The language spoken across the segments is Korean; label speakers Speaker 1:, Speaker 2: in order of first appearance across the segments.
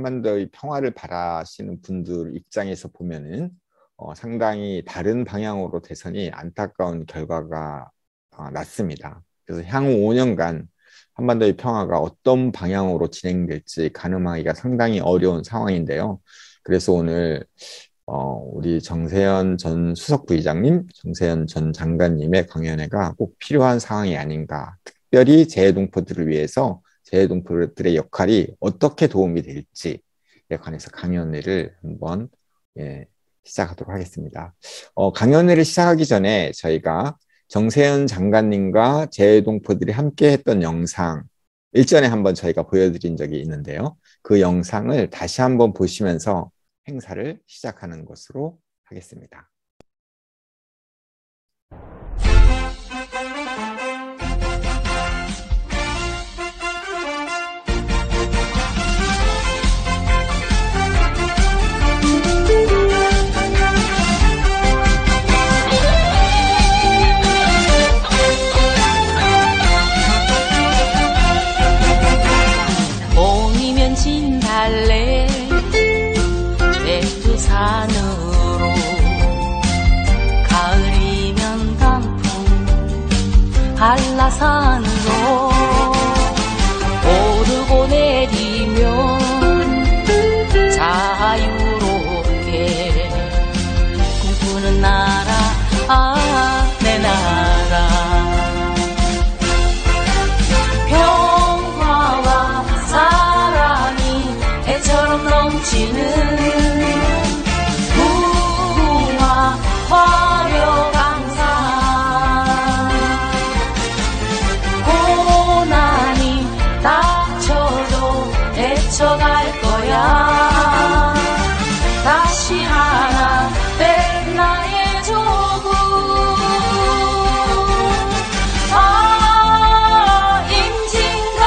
Speaker 1: 한반도의 평화를 바라시는 분들 입장에서 보면은 상당히 다른 방향으로 대선이 안타까운 결과가 났습니다. 그래서 향후 5년간 한반도의 평화가 어떤 방향으로 진행될지 가늠하기가 상당히 어려운 상황인데요. 그래서 오늘 우리 정세현 전 수석 부의장님, 정세현 전 장관님의 강연회가 꼭 필요한 상황이 아닌가. 특별히 재해동포들을 위해서 재해동포들의 역할이 어떻게 도움이 될지에 관해서 강연회를 한번 시작하도록 하겠습니다. 강연회를 시작하기 전에 저희가 정세현 장관님과 재해동포들이 함께 했던 영상 일전에 한번 저희가 보여드린 적이 있는데요. 그 영상을 다시 한번 보시면서 행사를 시작하는 것으로 하겠습니다.
Speaker 2: 봄이면 진달래 백두산으로 가을이면 단풍 한라산으로 오르고 내리면 자유롭게 꿈꾸는 나라 내 나라 평화와 사랑이 애처럼 넘치는 화려강산 고난이 닥쳐도 헤쳐갈 거야 다시 하나 된 나의 조국 임진강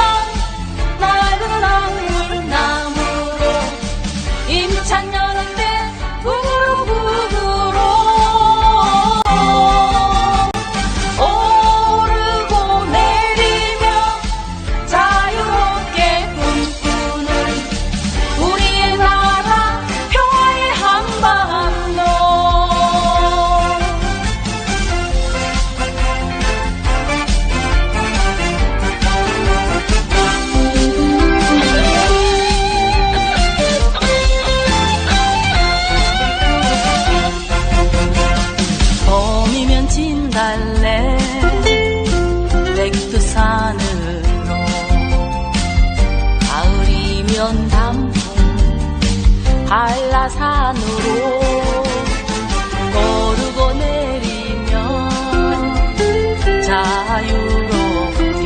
Speaker 2: 낡은 나물나무로 임찬 여는데 부글부글 오르고 내리며 자유롭게 꿈꾸는 우리의 나라 평화의 한반도 봄이면 진달래 백두산으로 가을이면 단풍 한라산으로 오르고 내리면 자유롭게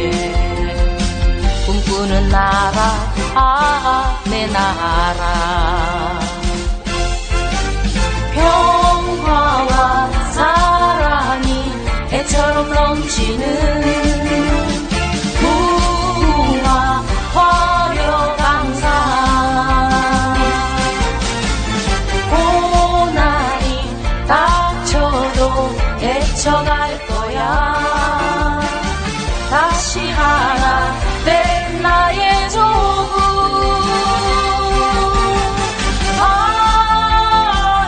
Speaker 2: 꿈꾸는 나라 내 나라 평화와 사랑이 애처럼 넘치는 무궁화 화려강산 고난이 닥쳐도 헤쳐갈 거야 다시 하나 된 나의 조국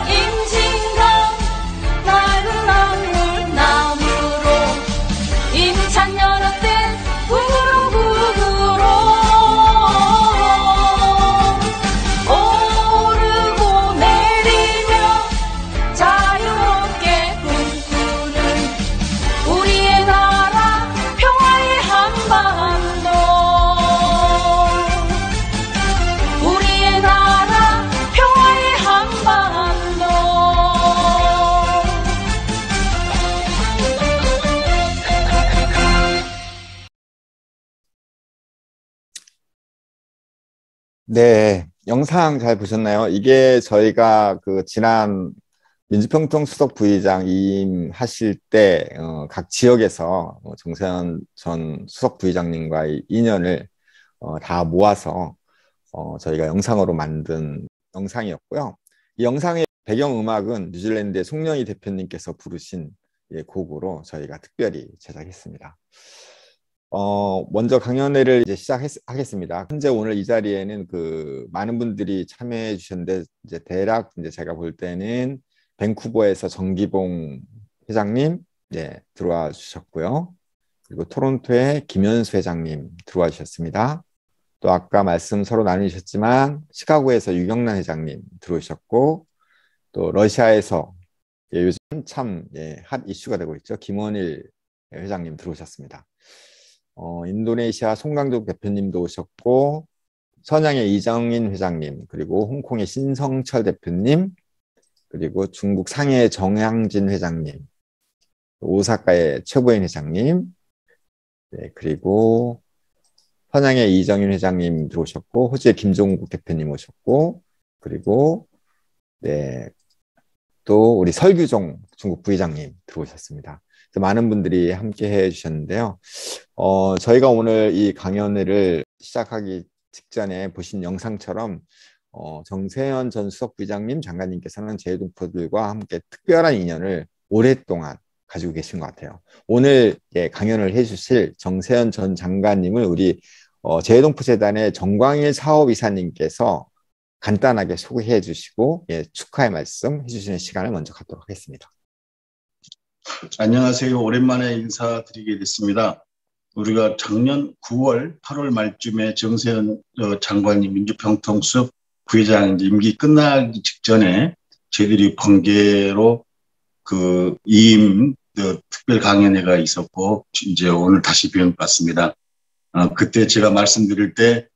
Speaker 2: 임진강 낡은 나물나무로 임찬 여는데 부글부글 오르고 내리며 자유롭게 꿈꾸는 우리의 나라 평화의 한반도 우리의 나라 평화의 한반도
Speaker 1: 네, 영상 잘 보셨나요? 이게 저희가 그 지난 민주평통 수석 부의장 임하실 때 각 지역에서 정세현 전 수석 부의장님과의 인연을 다 모아서 저희가 영상으로 만든 영상이었고요. 이 영상의 배경음악은 뉴질랜드의 송영희 대표님께서 부르신 곡으로 저희가 특별히 제작했습니다. 먼저 강연회를 이제 시작하겠습니다. 현재 오늘 이 자리에는 많은 분들이 참여해 주셨는데, 이제 대략 이제 제가 볼 때는 밴쿠버에서 정기봉 회장님 들어와 주셨고요. 그리고 토론토의 김현수 회장님 들어와 주셨습니다. 또 아까 말씀 서로 나누셨지만 시카고에서 유경란 회장님 들어오셨고, 또 러시아에서 요즘 참 핫 이슈가 되고 있죠. 김원일 회장님 들어오셨습니다. 인도네시아 송강족 대표님도 오셨고, 선양의 이정인 회장님, 그리고 홍콩의 신성철 대표님, 그리고 중국 상해의 정향진 회장님, 오사카의 최보인 회장님, 그리고 선양의 이정인 회장님 들어오셨고, 호주의 김종국 대표님 오셨고, 그리고 또 우리 설규종 중국 부회장님 들어오셨습니다. 많은 분들이 함께 해주셨는데요. 저희가 오늘 이 강연회를 시작하기 직전에 보신 영상처럼 정세현 전 수석부의장님, 장관님께서는 재외동포들과 함께 특별한 인연을 오랫동안 가지고 계신 것 같아요. 오늘 강연을 해주실 정세현 전 장관님을 우리 재외동포재단의 정광일 사업이사님께서 간단하게 소개해 주시고 축하의 말씀 해주시는 시간을 먼저 갖도록 하겠습니다.
Speaker 3: 안녕하세요. 오랜만에 인사드리게 됐습니다. 우리가 작년 9월, 8월 말쯤에 정세현 장관님 민주평통수석 부회장 임기 끝나기 직전에 저희들이 번개로 이임 특별 강연회가 있었고, 이제 오늘 다시 배워봤습니다. 그때 제가 말씀드릴 때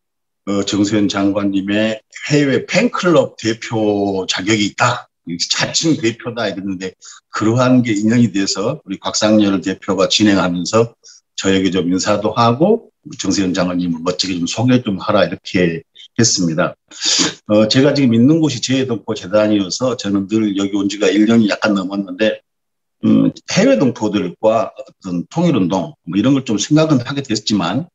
Speaker 3: 정세현 장관님의 해외 팬클럽 대표 자격이 있다. 자칭 대표다 이랬는데, 그러한 게 인연이 돼서 우리 곽상열 대표가 진행하면서 저에게 좀 인사도 하고 정세현 장관님을 멋지게 좀 소개 좀 하라 이렇게 했습니다. 제가 지금 있는 곳이 재외동포 재단이어서 저는 늘 여기 온 지가 1년이 약간 넘었는데, 해외 동포들과 어떤 통일운동 이런 걸 좀 생각은 하게 됐지만,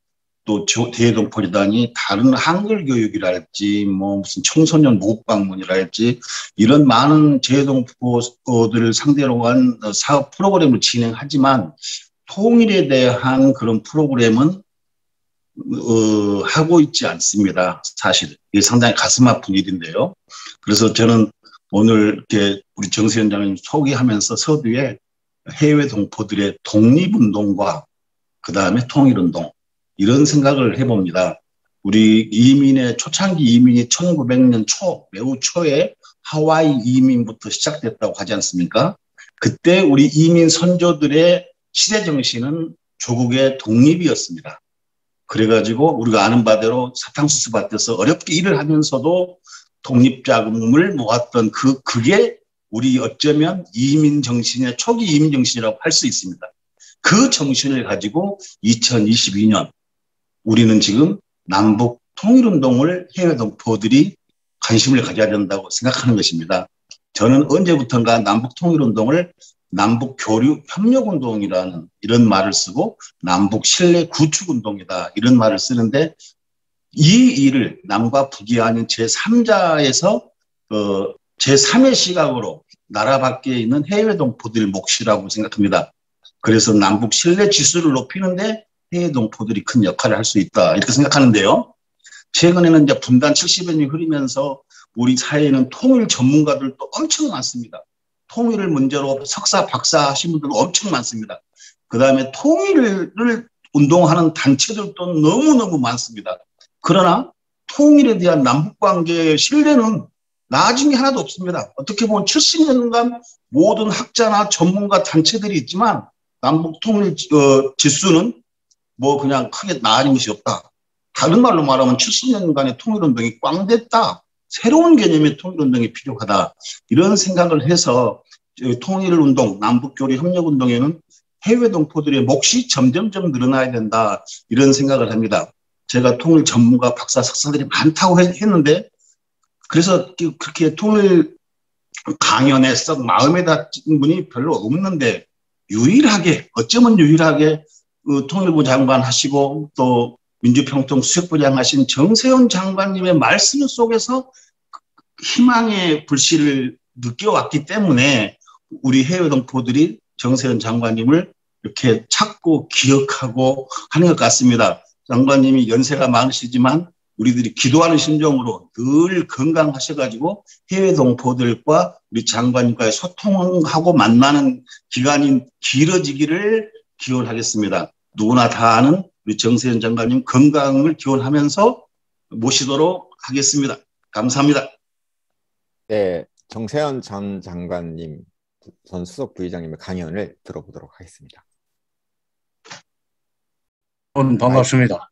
Speaker 3: 또 재외동포재단이 다른 한글 교육이랄지 무슨 청소년 모국 방문이랄지 이런 많은 재외동포들을 상대로 한 사업 프로그램을 진행하지만, 통일에 대한 그런 프로그램은 하고 있지 않습니다. 사실 이게 상당히 가슴 아픈 일인데요. 그래서 저는 오늘 이렇게 우리 정세현 장관님 소개하면서 서두에 해외 동포들의 독립운동과 그 다음에 통일운동, 이런 생각을 해봅니다. 우리 이민의 초창기 이민이 1900년 매우 초에 하와이 이민부터 시작됐다고 하지 않습니까? 그때 우리 이민 선조들의 시대 정신은 조국의 독립이었습니다. 그래가지고 우리가 아는 바대로 사탕수수 밭에서 어렵게 일을 하면서도 독립자금을 모았던 그게 우리 어쩌면 이민 정신의 초기 이민 정신이라고 할 수 있습니다. 그 정신을 가지고 2022년 우리는 지금 남북 통일운동을 해외 동포들이 관심을 가져야 된다고 생각하는 것입니다. 저는 언제부턴가 남북 통일운동을 남북 교류 협력운동이라는 이런 말을 쓰고, 남북 신뢰 구축운동이다 이런 말을 쓰는데, 이 일을 남과 북이 아닌 제3자에서 제3의 시각으로 나라 밖에 있는 해외 동포들의 몫이라고 생각합니다. 그래서 남북 신뢰 지수를 높이는데 해외 동포들이 큰 역할을 할 수 있다 이렇게 생각하는데요. 최근에는 이제 분단 70여 년이 흐르면서 우리 사회에는 통일 전문가들도 엄청 많습니다. 통일을 문제로 석사, 박사 하신 분들도 엄청 많습니다. 그 다음에 통일을 운동하는 단체들도 너무너무 많습니다. 그러나 통일에 대한 남북관계의 신뢰는 나아진 게 하나도 없습니다. 어떻게 보면 70년간 모든 학자나 전문가 단체들이 있지만 남북 통일 지수는 그냥 크게 나아진 것이 없다. 다른 말로 말하면 70년간의 통일운동이 꽝됐다. 새로운 개념의 통일운동이 필요하다. 이런 생각을 해서 통일운동, 남북교류 협력운동에는 해외 동포들의 몫이 점점점 늘어나야 된다. 이런 생각을 합니다. 제가 통일 전문가, 박사, 석사들이 많다고 했는데, 그래서 그렇게 통일 강연에 썩 마음에 닿은 분이 별로 없는데, 어쩌면 유일하게 통일부 장관 하시고 또 민주평통 수석부장 하신 정세현 장관님의 말씀 속에서 희망의 불씨를 느껴왔기 때문에 우리 해외 동포들이 정세현 장관님을 이렇게 찾고 기억하고 하는 것 같습니다. 장관님이 연세가 많으시지만 우리들이 기도하는 심정으로 늘 건강하셔가지고 해외 동포들과 우리 장관님과의 소통하고 만나는 기간이 길어지기를 기원하겠습니다. 누구나 다 아는 우리 정세현 장관님 건강을 기원하면서 모시도록 하겠습니다. 감사합니다.
Speaker 1: 네, 정세현 전 장관님, 전 수석 부의장님의 강연을 들어보도록 하겠습니다.
Speaker 4: 반갑습니다.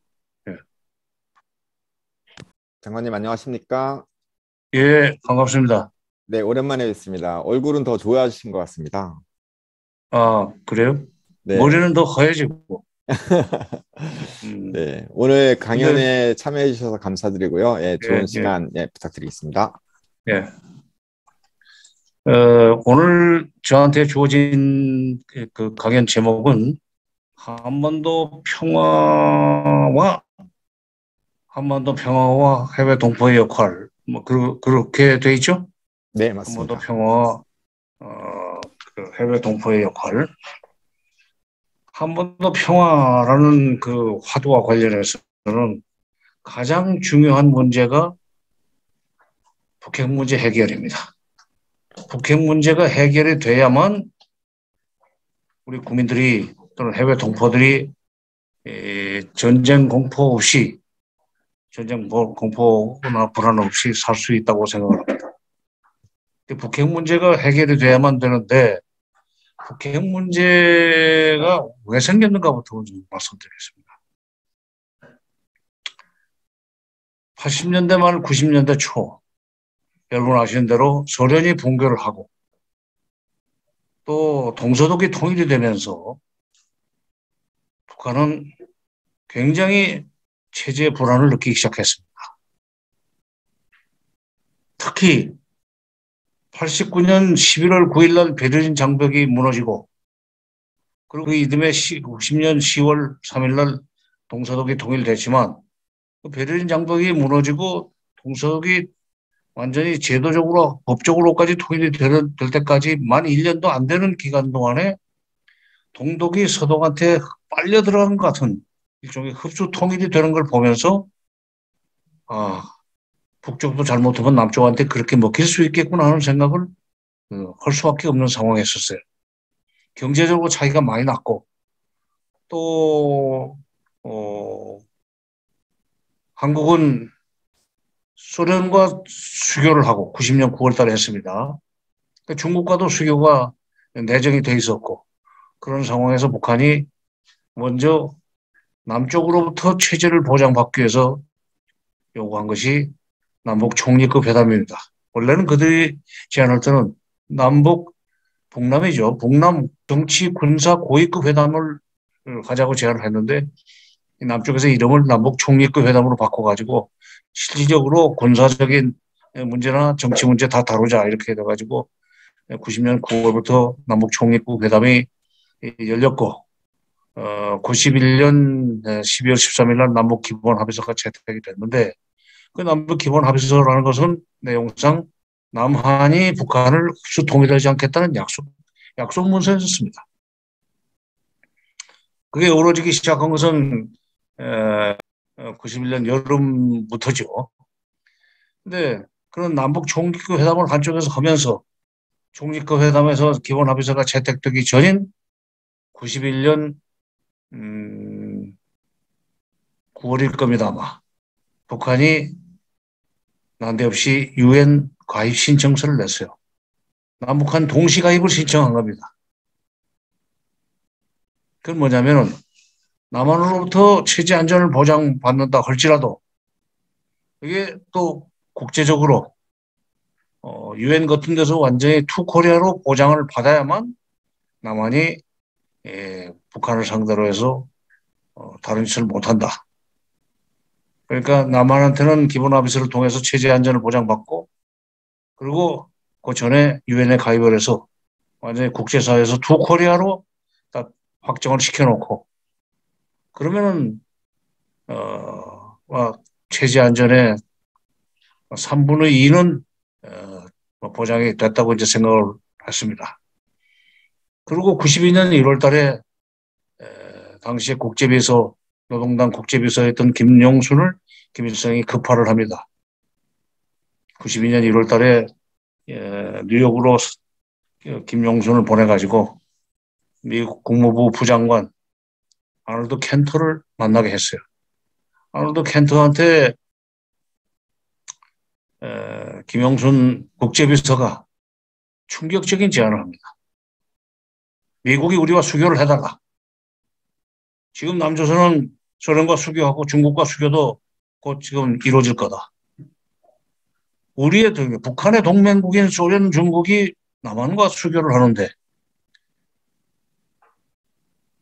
Speaker 1: 장관님 안녕하십니까?
Speaker 4: 예, 반갑습니다.
Speaker 1: 네, 오랜만에 뵙습니다. 얼굴은 더 좋아지신 것 같습니다.
Speaker 4: 아, 그래요?
Speaker 1: 네.
Speaker 4: 머리는 더 허해지고.
Speaker 1: 네, 오늘 강연에 참여해 주셔서 감사드리고요. 예, 좋은 시간 부탁드리겠습니다.
Speaker 4: 예. 오늘 저한테 주어진 그 강연 제목은 한반도 평화와 해외 동포의 역할, 뭐 그렇게 돼 있죠?
Speaker 1: 네, 맞습니다.
Speaker 4: 한반도 평화와 그 해외 동포의 역할. 한반도 평화라는 그 화두와 관련해서는 가장 중요한 문제가 북핵 문제 해결입니다. 북핵 문제가 해결이 돼야만 우리 국민들이 또는 해외 동포들이 전쟁 공포 없이, 전쟁 공포나 불안 없이 살 수 있다고 생각합니다. 북핵 문제가 해결이 돼야만 되는데 북핵 문제가 왜 생겼는가부터 좀 말씀드리겠습니다. 80년대 말 90년대 초, 여러분 아시는 대로 소련이 붕괴를 하고 또 동서독이 통일이 되면서 북한은 굉장히 체제의 불안을 느끼기 시작했습니다. 특히 89년 11월 9일 날 베를린 장벽이 무너지고 그리고 그 이듬해 90년 10월 3일 날 동서독이 통일됐지만 그 베를린 장벽이 무너지고 동서독이 완전히 제도적으로 법적으로까지 통일이 될 때까지 만 1년도 안 되는 기간 동안에 동독이 서독한테 빨려 들어간 것 같은 일종의 흡수 통일이 되는 걸 보면서 북쪽도 잘못하면 남쪽한테 그렇게 먹힐 수 있겠구나 하는 생각을 할 수밖에 없는 상황이었어요. 경제적으로 차이가 많이 났고 또 한국은 소련과 수교를 하고 90년 9월 달에 했습니다. 중국과도 수교가 내정이 돼 있었고 그런 상황에서 북한이 먼저 남쪽으로부터 체제를 보장받기 위해서 요구한 것이 남북 총리급 회담입니다. 원래는 그들이 제안할 때는 북남이죠. 북남 정치 군사 고위급 회담을 하자고 제안을 했는데 남쪽에서 이름을 남북 총리급 회담으로 바꿔가지고 실질적으로 군사적인 문제나 정치 문제 다 다루자 이렇게 돼가지고 90년 9월부터 남북 총리급 회담이 열렸고 91년 12월 13일 날 남북 기본 합의서가 채택이 됐는데 그 남북 기본 합의서라는 것은 내용상 남한이 북한을 흡수 통일하지 않겠다는 약속 문서였습니다. 그게 이루어지기 시작한 것은 91년 여름부터죠. 근데 그런 남북 총리급 회담을 한쪽에서 하면서 총리급 회담에서 기본 합의서가 채택되기 전인 91년 9월일 겁니다, 아마. 북한이 난데없이 UN 가입 신청서를 냈어요. 남북한 동시 가입을 신청한 겁니다. 그건 뭐냐면은 남한으로부터 체제 안전을 보장받는다 할지라도 이게 또 국제적으로 UN 같은 데서 완전히 투코리아로 보장을 받아야만 남한이 북한을 상대로 해서 다른 짓을 못한다. 그러니까 남한한테는 기본 합의서를 통해서 체제 안전을 보장받고 그리고 그 전에 유엔에 가입을 해서 완전히 국제사회에서 투 코리아로 딱 확정을 시켜놓고 그러면은 체제 안전의 3분의 2는 보장이 됐다고 이제 생각을 했습니다. 그리고 92년 1월 달에 당시에 국제비서, 노동당 국제비서였던 김용순을 김일성이 급파를 합니다. 92년 1월 달에 뉴욕으로 김용순을 보내가지고 미국 국무부 부장관 아놀드 켄터를 만나게 했어요. 아놀드 켄터한테 김용순 국제비서가 충격적인 제안을 합니다. 미국이 우리와 수교를 해달라. 지금 남조선은 소련과 수교하고 중국과 수교도 곧 지금 이루어질 거다. 우리의 북한의 동맹국인 소련, 중국이 남한과 수교를 하는데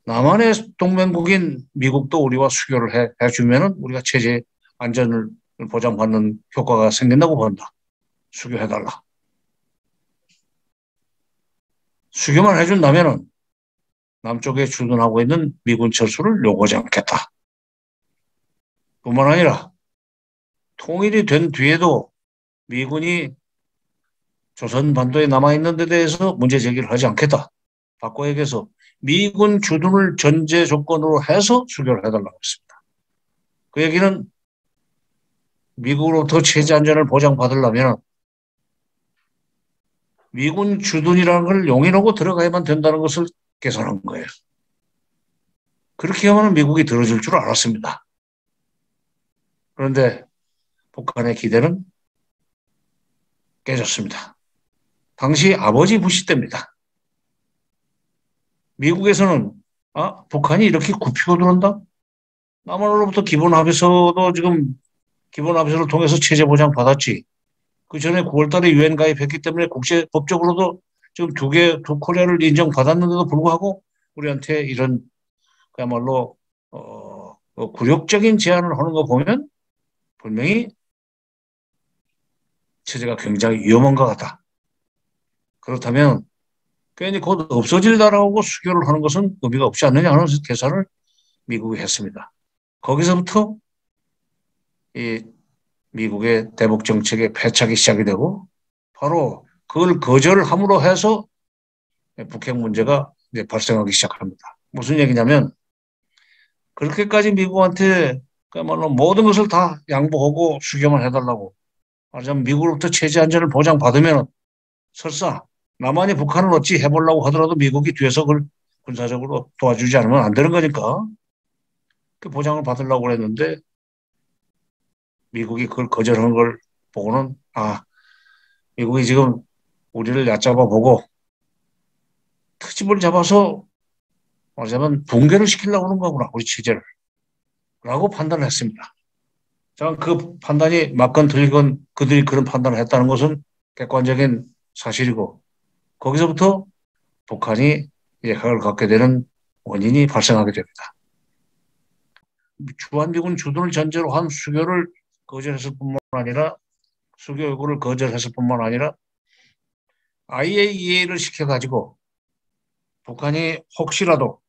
Speaker 4: 남한의 동맹국인 미국도 우리와 수교를 해주면 우리가 체제 안전을 보장받는 효과가 생긴다고 본다. 수교해달라. 수교만 해준다면 남쪽에 주둔하고 있는 미군 철수를 요구하지 않겠다. 뿐만 아니라 통일이 된 뒤에도 미군이 조선 반도에 남아있는 데 대해서 문제 제기를 하지 않겠다. 바꿔 얘기해서 미군 주둔을 전제 조건으로 해서 수교를 해달라고 했습니다. 그 얘기는 미국으로부터 체제 안전을 보장받으려면 미군 주둔이라는 걸 용인하고 들어가야만 된다는 것을 계산한 거예요. 그렇게 하면 미국이 들어줄 줄 알았습니다. 그런데 북한의 기대는 깨졌습니다. 당시 아버지 부시 때입니다. 미국에서는 북한이 이렇게 굽히고 들어온다? 남한으로부터 기본합의서도 지금 기본합의서를 통해서 체제 보장 받았지. 그 전에 9월 달에 유엔 가입했기 때문에 국제법적으로도 지금 두 코리아를 인정받았는데도 불구하고 우리한테 이런 그야말로 굴욕적인 제안을 하는 거 보면 분명히 체제가 굉장히 위험한 것 같다. 그렇다면 괜히 곧 없어질 나라하고 수교를 하는 것은 의미가 없지 않느냐 하는 계산을 미국이 했습니다. 거기서부터 이 미국의 대북 정책의 패착이 시작이 되고 바로 그걸 거절함으로 해서 북핵 문제가 이제 발생하기 시작합니다. 무슨 얘기냐면 그렇게까지 미국한테 그야말로 모든 것을 다 양보하고 수교만 해달라고 말하자면 미국으로부터 체제 안전을 보장받으면 설사 남한이 북한을 어찌 해보려고 하더라도 미국이 뒤에서 그걸 군사적으로 도와주지 않으면 안 되는 거니까 그 보장을 받으려고 그랬는데 미국이 그걸 거절하는 걸 보고는 미국이 지금 우리를 얕잡아 보고 트집을 잡아서 말하자면 붕괴를 시키려고 하는 거구나 우리 체제를 라고 판단을 했습니다. 자, 그 판단이 맞건 틀리건 그들이 그런 판단을 했다는 것은 객관적인 사실이고 거기서부터 북한이 핵을 갖게 되는 원인이 발생하게 됩니다. 주한미군 주둔을 전제로 한 수교를 거절했을 뿐만 아니라 수교 요구를 거절했을 뿐만 아니라 IAEA를 시켜가지고 북한이 혹시라도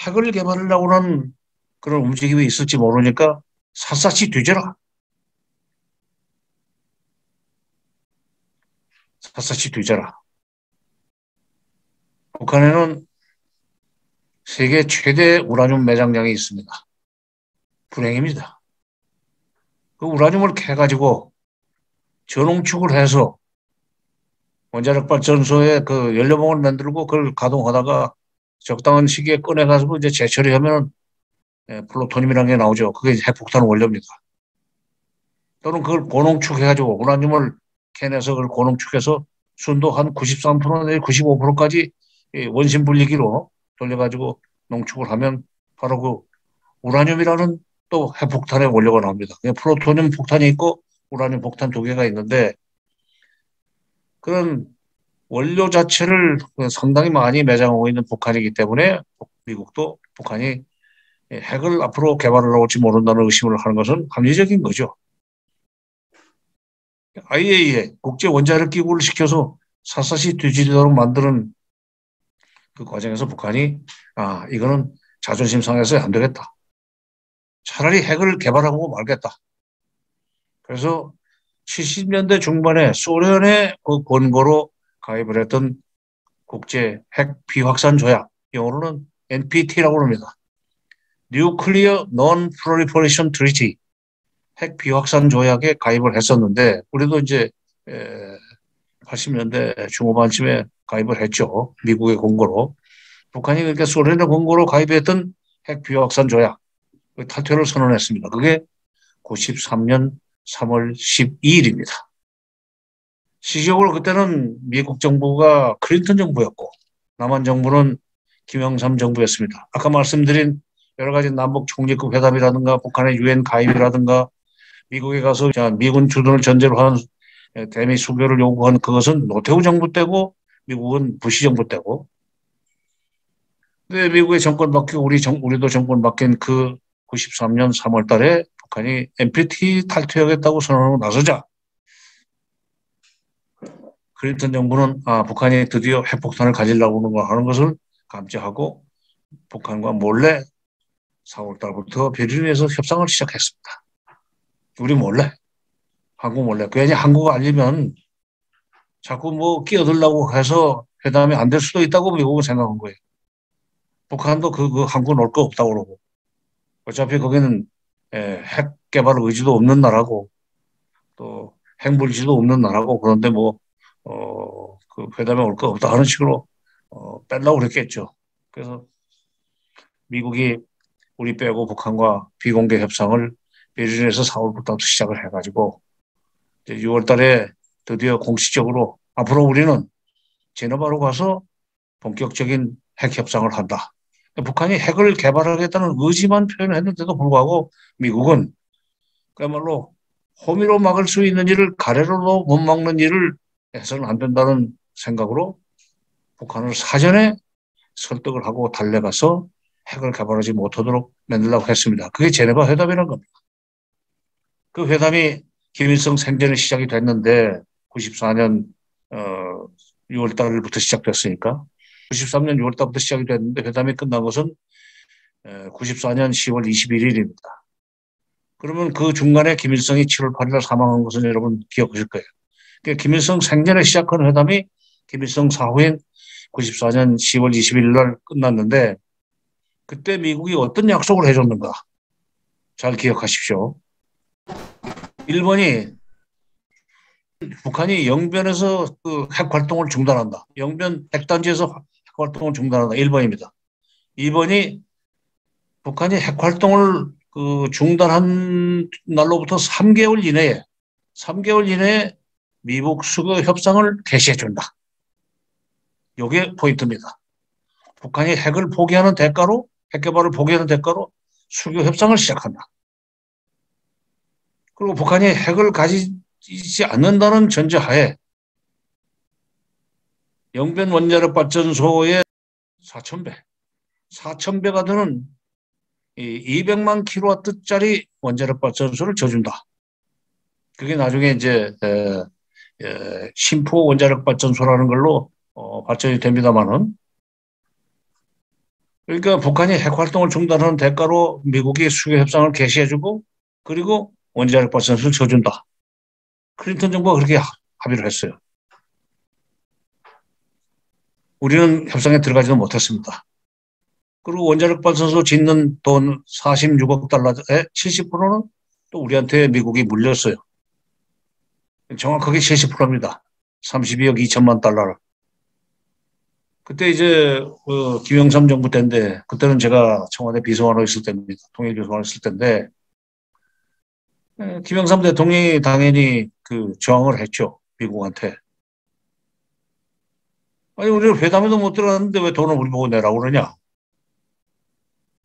Speaker 4: 핵을 개발하려고 하는 그런 움직임이 있을지 모르니까 샅샅이 뒤져라. 샅샅이 뒤져라. 북한에는 세계 최대 우라늄 매장량이 있습니다. 불행입니다. 그 우라늄을 캐가지고 전홍축을 해서 원자력 발전소에 그 연료봉을 만들고 그걸 가동하다가 적당한 시기에 꺼내가지고 이제 재처리하면 플루토늄이라는 게 나오죠. 그게 핵폭탄 원료입니다. 또는 그걸 고농축해가지고 우라늄을 캐내서 그걸 고농축해서 순도 한 93% 내지 95%까지 원심 분리기로 돌려가지고 농축을 하면 바로 그 우라늄이라는 또 핵폭탄의 원료가 나옵니다. 플루토늄 폭탄이 있고 우라늄 폭탄 두 개가 있는데 그런 원료 자체를 상당히 많이 매장하고 있는 북한이기 때문에 미국도 북한이 핵을 앞으로 개발을 할지 모른다는 의심을 하는 것은 합리적인 거죠. IAEA 국제원자력기구를 시켜서 샅샅이 뒤지도록 만드는 그 과정에서 북한이 이거는 자존심 상해서 안 되겠다. 차라리 핵을 개발하고 말겠다. 그래서 70년대 중반에 소련의 그 권고로 가입을 했던 국제 핵 비확산 조약, 영어로는 NPT라고 합니다. Nuclear Non-Proliferation Treaty, 핵 비확산 조약에 가입을 했었는데 우리도 이제 80년대 중후반쯤에 가입을 했죠. 미국의 공고로. 북한이 그러니까 소련의 공고로 가입했던 핵 비확산 조약 탈퇴를 선언했습니다. 그게 93년 3월 12일입니다. 시기적으로 그때는 미국 정부가 클린턴 정부였고 남한 정부는 김영삼 정부였습니다. 아까 말씀드린 여러 가지 남북 총리급 회담이라든가 북한의 유엔 가입이라든가 미국에 가서 미군 주둔을 전제로 하는 대미 수교를 요구한 그것은 노태우 정부 때고 미국은 부시 정부 때고 근데 미국의 정권 바뀌고 우리도 정권 바뀐 그 93년 3월 달에 북한이 NPT 탈퇴하겠다고 선언하고 나서자 클린턴 정부는 북한이 드디어 핵폭탄을 가지려고 하는 것을 감지하고 북한과 몰래 4월 달부터 베를린에서 협상을 시작했습니다. 우리 몰래, 한국 몰래. 괜히 한국 알리면 자꾸 뭐 끼어들려고 해서 회담이 안 될 수도 있다고 미국은 생각한 거예요. 북한도 그 한국 놀 거 없다고 그러고. 어차피 거기는 핵 개발 의지도 없는 나라고 또 핵물질도 없는 나라고 그런데 그 회담에 올 거 없다 하는 식으로 빼려고 그랬겠죠. 그래서 미국이 우리 빼고 북한과 비공개 협상을 베를린에서 4월부터 시작을 해가지고 6월 달에 드디어 공식적으로 앞으로 우리는 제네바로 가서 본격적인 핵 협상을 한다. 북한이 핵을 개발하겠다는 의지만 표현했는데도 불구하고 미국은 그야말로 호미로 막을 수 있는 일을 가래로도 못 막는 일을 해서는 안 된다는 생각으로 북한을 사전에 설득을 하고 달래가서 핵을 개발하지 못하도록 만들려고 했습니다. 그게 제네바 회담이라는 겁니다. 그 회담이 김일성 생전에 시작이 됐는데 94년 6월 달부터 시작됐으니까 93년 6월 달부터 시작이 됐는데 회담이 끝난 것은 94년 10월 21일입니다. 그러면 그 중간에 김일성이 7월 8일 사망한 것은 여러분 기억하실 거예요. 그러니까 김일성 생전에 시작한 회담이 김일성 사후인 94년 10월 21일 날 끝났는데 그때 미국이 어떤 약속을 해줬는가? 잘 기억하십시오. 일본이 북한이 영변에서 그 핵 활동을 중단한다. 영변 핵단지에서 핵 활동을 중단한다. 1번입니다. 2번이 북한이 핵 활동을 중단한 날로부터 3개월 이내에 미국 수교 협상을 개시해 준다. 이게 포인트입니다. 북한이 핵을 포기하는 대가로 핵 개발을 포기하는 대가로 수교 협상을 시작한다. 그리고 북한이 핵을 가지지 않는다는 전제하에 영변 원자력 발전소의 4,000배가 되는 200만 킬로와트짜리 원자력 발전소를 져준다. 그게 나중에 이제 신포 원자력 발전소라는 걸로 발전이 됩니다만은 그러니까 북한이 핵 활동을 중단하는 대가로 미국이 수교 협상을 개시해주고 그리고 원자력 발전소를 져준다. 클린턴 정부가 그렇게 합의를 했어요. 우리는 협상에 들어가지도 못했습니다. 그리고 원자력 발전소 짓는 돈 46억 달러의 70%는 또 우리한테 미국이 물렸어요. 정확하게 70%입니다. 32억 2천만 달러를. 그때 이제 김영삼 정부 때인데 그때는 제가 청와대 비서관으로 있을 때입니다. 통일비서관으로 있을 때인데 김영삼 대통령이 당연히 저항을 했죠. 미국한테. 아니 우리는 회담에도 못 들어갔는데 왜 돈을 우리 보고 내라고 그러냐.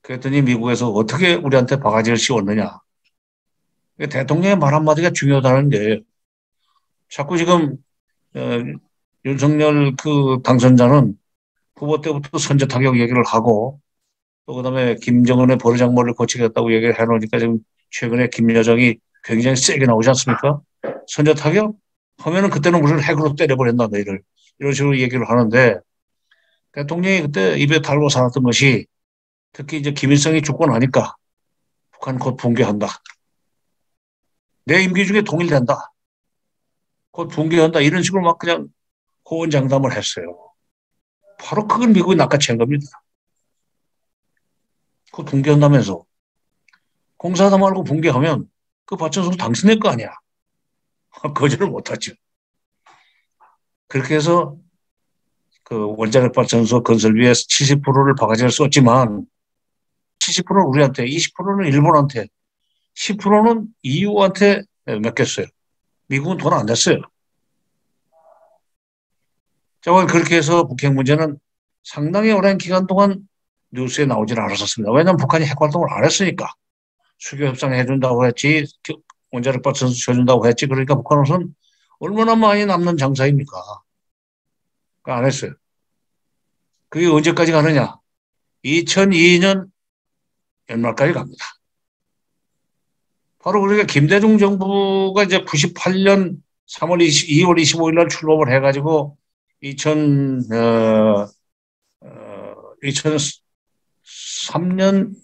Speaker 4: 그랬더니 미국에서 어떻게 우리한테 바가지를 씌웠느냐. 대통령의 말 한마디가 중요하다는 게 자꾸 지금 윤석열 당선자는 후보 때부터 선제 타격 얘기를 하고 또 그다음에 김정은의 버르장머리를 고치겠다고 얘기를 해놓으니까 지금 최근에 김여정이 굉장히 세게 나오지 않습니까? 선제 타격? 하면은 그때는 무슨 핵으로 때려버린다 너희를 이런 식으로 얘기를 하는데 대통령이 그때 입에 달고 살았던 것이 특히 이제 김일성이 죽고 나니까 북한 곧 붕괴한다. 내 임기 중에 통일된다. 곧 붕괴한다. 이런 식으로 막 그냥 호언장담을 했어요. 바로 그걸 미국이 낚아챈 겁니다. 그거 붕괴한다면서. 공사하다 말고 붕괴하면 그 발전소 당신의 거 아니야. 거절을 못하죠. 그렇게 해서 그 원자력 발전소 건설비에서 70%를 바가지를 썼지만 70%는 우리한테, 20%는 일본한테, 10%는 EU한테 맡겼어요. 미국은 돈 안 냈어요. 자, 그렇게 해서 북핵 문제는 상당히 오랜 기간 동안 뉴스에 나오질 않았었습니다. 왜냐하면 북한이 핵 활동을 안 했으니까. 수교 협상 해준다고 했지, 원자력 발전소 쳐준다고 했지. 그러니까 북한으로서는 얼마나 많이 남는 장사입니까? 그러니까 안 했어요. 그게 언제까지 가느냐? 2002년 연말까지 갑니다. 바로 그러니까 김대중 정부가 이제 98년 2월 25일 날 출범을 해가지고 2003년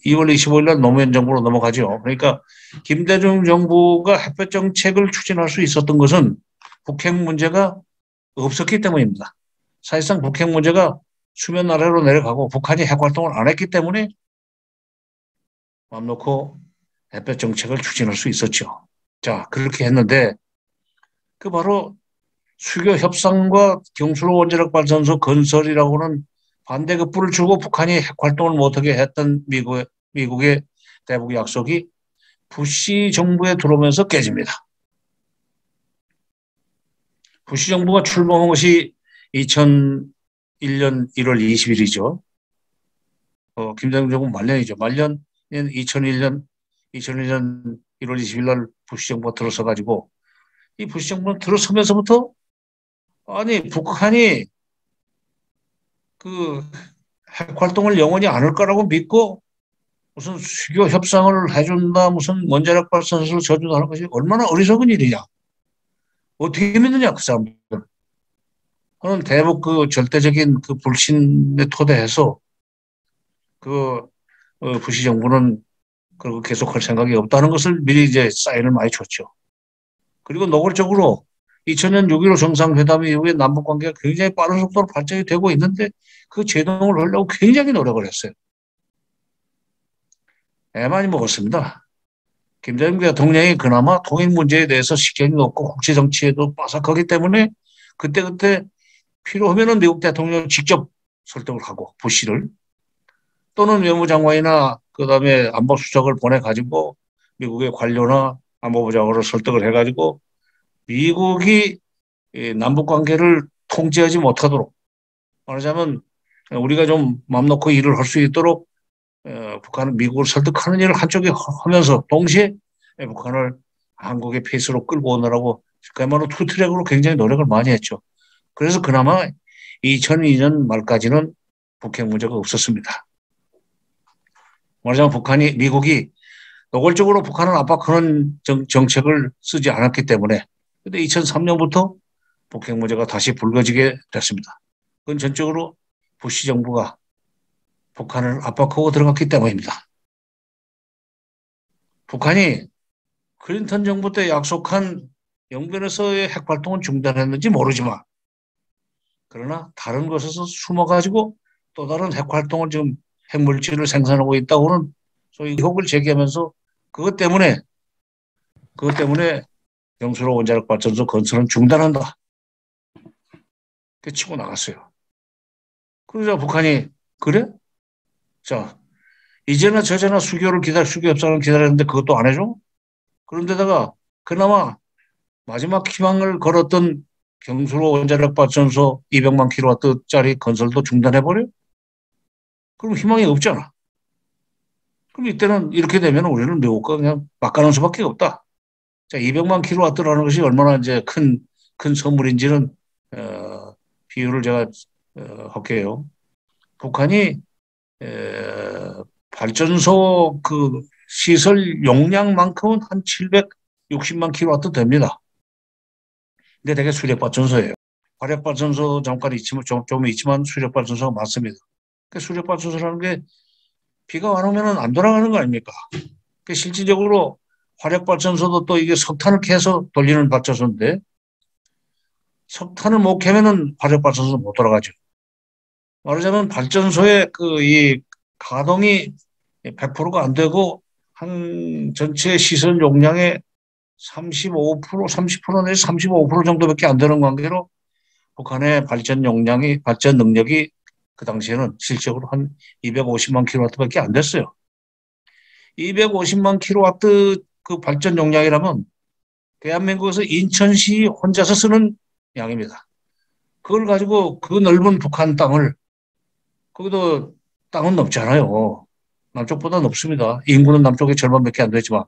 Speaker 4: 2월 25일 날 노무현 정부로 넘어가죠. 그러니까 김대중 정부가 햇볕 정책을 추진할 수 있었던 것은 북핵 문제가 없었기 때문입니다. 사실상 북핵 문제가 수면 아래로 내려가고 북한이 핵 활동을 안 했기 때문에 마음 놓고 햇볕 정책을 추진할 수 있었죠. 자, 그렇게 했는데 그 바로 수교 협상과 경수로 원자력 발전소 건설이라고는 반대급부를 주고 북한이 핵 활동을 못하게 했던 미국의 대북 약속이 부시 정부에 들어오면서 깨집니다. 부시 정부가 출범한 것이 2001년 1월 20일이죠. 김대중 정부 말년이죠. 말년은 2001년 1월 20일 날 부시 정부가 들어서가지고 이 부시 정부는 들어서면서부터 아니 북한이 그 핵 활동을 영원히 안 할 거라고 믿고 무슨 수교 협상을 해준다, 무슨 원자력 발전소를 져준다 하는 것이 얼마나 어리석은 일이냐. 어떻게 믿느냐, 그 사람들. 그는 대북 그 절대적인 그 불신에 토대해서 부시 정부는 그리고 계속할 생각이 없다는 것을 미리 이제 사인을 많이 줬죠. 그리고 노골적으로 2000년 6.15 정상회담 이후에 남북 관계가 굉장히 빠른 속도로 발전이 되고 있는데 그 제동을 하려고 굉장히 노력을 했어요. 많이 먹었습니다. 김대중 대통령이 그나마 통일 문제에 대해서 식견이 높고 국제 정치에도 빠삭하기 때문에 그때 필요하면은 미국 대통령 직접 설득을 하고 부시를 또는 외무장관이나 그다음에 안보수석을 보내가지고 미국의 관료나 안보부 장관을 설득을 해가지고 미국이 남북관계를 통제하지 못하도록 말하자면 우리가 좀 맘 놓고 일을 할 수 있도록 북한은 미국을 설득하는 일을 한쪽에 하면서 동시에 북한을 한국의 페이스로 끌고 오느라고 그야말로 투트랙으로 굉장히 노력을 많이 했죠. 그래서 그나마 2002년 말까지는 북핵 문제가 없었습니다. 말하자면 미국이 노골적으로 북한을 압박하는 정책을 쓰지 않았기 때문에 근데 2003년부터 북핵 문제가 다시 불거지게 됐습니다. 그건 전적으로 부시 정부가 북한을 압박하고 들어갔기 때문입니다. 북한이 클린턴 정부 때 약속한 영변에서의 핵 활동은 중단했는지 모르지만 그러나 다른 곳에서 숨어가지고 또 다른 핵 활동을 지금 핵물질을 생산하고 있다고는 소위 의혹을 제기하면서 그것 때문에 경수로 원자력 발전소 건설은 중단한다. 치고 나갔어요. 그러자 북한이 그래? 자, 이제나 저제나 수교 협상을 기다렸는데 그것도 안 해줘? 그런데다가 그나마 마지막 희망을 걸었던 경수로 원자력 발전소 200만 킬로와트짜리 건설도 중단해버려? 그럼 희망이 없잖아. 그럼 이때는 이렇게 되면 우리는 미국과 그냥 막가는 수밖에 없다. 자, 200만 킬로와트라는 것이 얼마나 이제 큰 선물인지는 비유를 제가 할게요. 북한이 발전소 그 시설 용량만큼은 한 760만 킬로와트 됩니다. 근데 되게 수력발전소예요. 화력발전소 잠깐 좀 있지만 수력발전소가 많습니다. 그 수력발전소라는 게 비가 안 오면 안 돌아가는 거 아닙니까? 그 실질적으로 화력발전소도 또 이게 석탄을 캐서 돌리는 발전소인데 석탄을 못 캐면은 화력발전소 못 돌아가죠. 말하자면 발전소의 이 가동이 100%가 안 되고 한 전체 시설 용량의 35%, 30% 내지 35% 정도밖에 안 되는 관계로 북한의 발전 용량이, 발전 능력이 그 당시에는 실적으로 한 250만 킬로와트밖에 안 됐어요. 250만 킬로와트 그 발전 용량이라면 대한민국에서 인천시 혼자서 쓰는 양입니다. 그걸 가지고 그 넓은 북한 땅을, 거기도 땅은 넓잖아요. 남쪽보다 넓습니다. 인구는 남쪽의 절반밖에 안 되지만.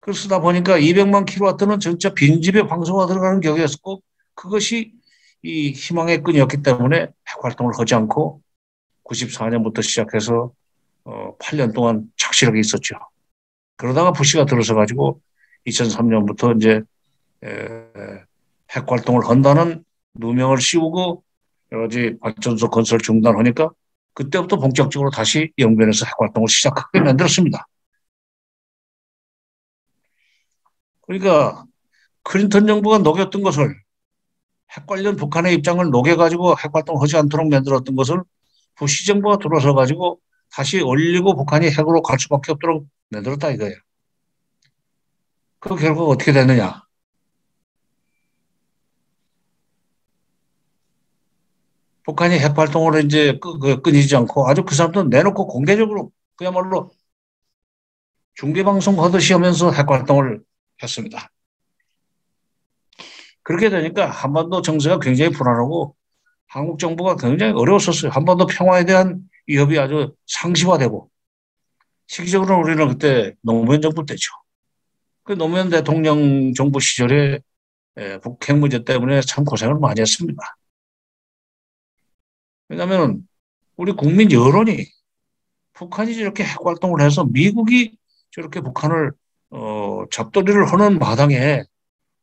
Speaker 4: 그걸 쓰다 보니까 200만 킬로와트는 진짜 빈집에 황소가 들어가는 격이었고, 그것이 이 희망의 끈이었기 때문에 핵활동을 하지 않고 94년부터 시작해서 8년 동안 착실하게 있었죠. 그러다가 부시가 들어서 가지고 2003년부터 이제 핵활동을 한다는 누명을 씌우고 여러 가지 발전소 건설 중단하니까 그때부터 본격적으로 다시 영변에서 핵활동을 시작하게 만들었습니다. 그러니까 클린턴 정부가 녹였던 것을, 핵 관련 북한의 입장을 녹여가지고 핵활동을 하지 않도록 만들었던 것을 부시 정부가 들어서 가지고 다시 올리고 북한이 핵으로 갈 수밖에 없도록 만들었다 이거예요. 그 결과가 어떻게 됐느냐. 북한이 핵활동을 이제 끊이지 않고 아주 그 사람들은 내놓고 공개적으로 그야말로 중계방송 하듯이 하면서 핵활동을 했습니다. 그렇게 되니까 한반도 정세가 굉장히 불안하고 한국 정부가 굉장히 어려웠었어요. 한반도 평화에 대한 위협이 아주 상시화되고, 시기적으로 우리는 그때 노무현 정부 때죠. 그 노무현 대통령 정부 시절에 북핵 문제 때문에 참 고생을 많이 했습니다. 왜냐하면 우리 국민 여론이 북한이 저렇게 핵활동을 해서 미국이 저렇게 북한을 잡돌이를 하는 마당에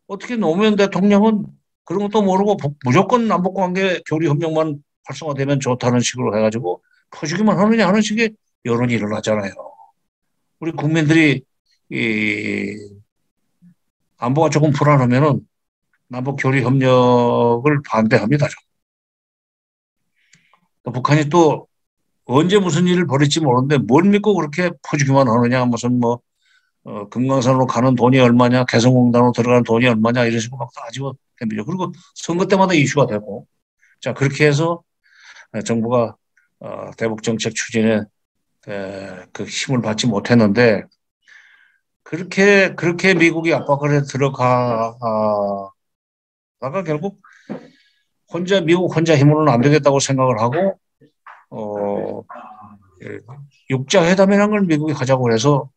Speaker 4: 어떻게 노무현 대통령은 그런 것도 모르고 무조건 남북관계 교류협력만 활성화되면 좋다는 식으로 해가지고 퍼주기만 하느냐 하는 식의 여론이 일어나잖아요. 우리 국민들이 안보가 조금 불안하면은 남북 교류협력을 반대합니다. 북한이 또 언제 무슨 일을 벌일지 모르는데 뭘 믿고 그렇게 퍼주기만 하느냐, 무슨 금강산으로 가는 돈이 얼마냐, 개성공단으로 들어가는 돈이 얼마냐, 이런 식으로 막 따지고 됩니다. 그리고 선거 때마다 이슈가 되고. 자, 그렇게 해서 정부가 대북 정책 추진에 그 힘을 받지 못했는데, 그렇게 미국이 압박을 해 들어가다가 결국 미국 혼자 힘으로는 안 되겠다고 생각을 하고, 육자회담이라는 걸 미국이 하자고 해서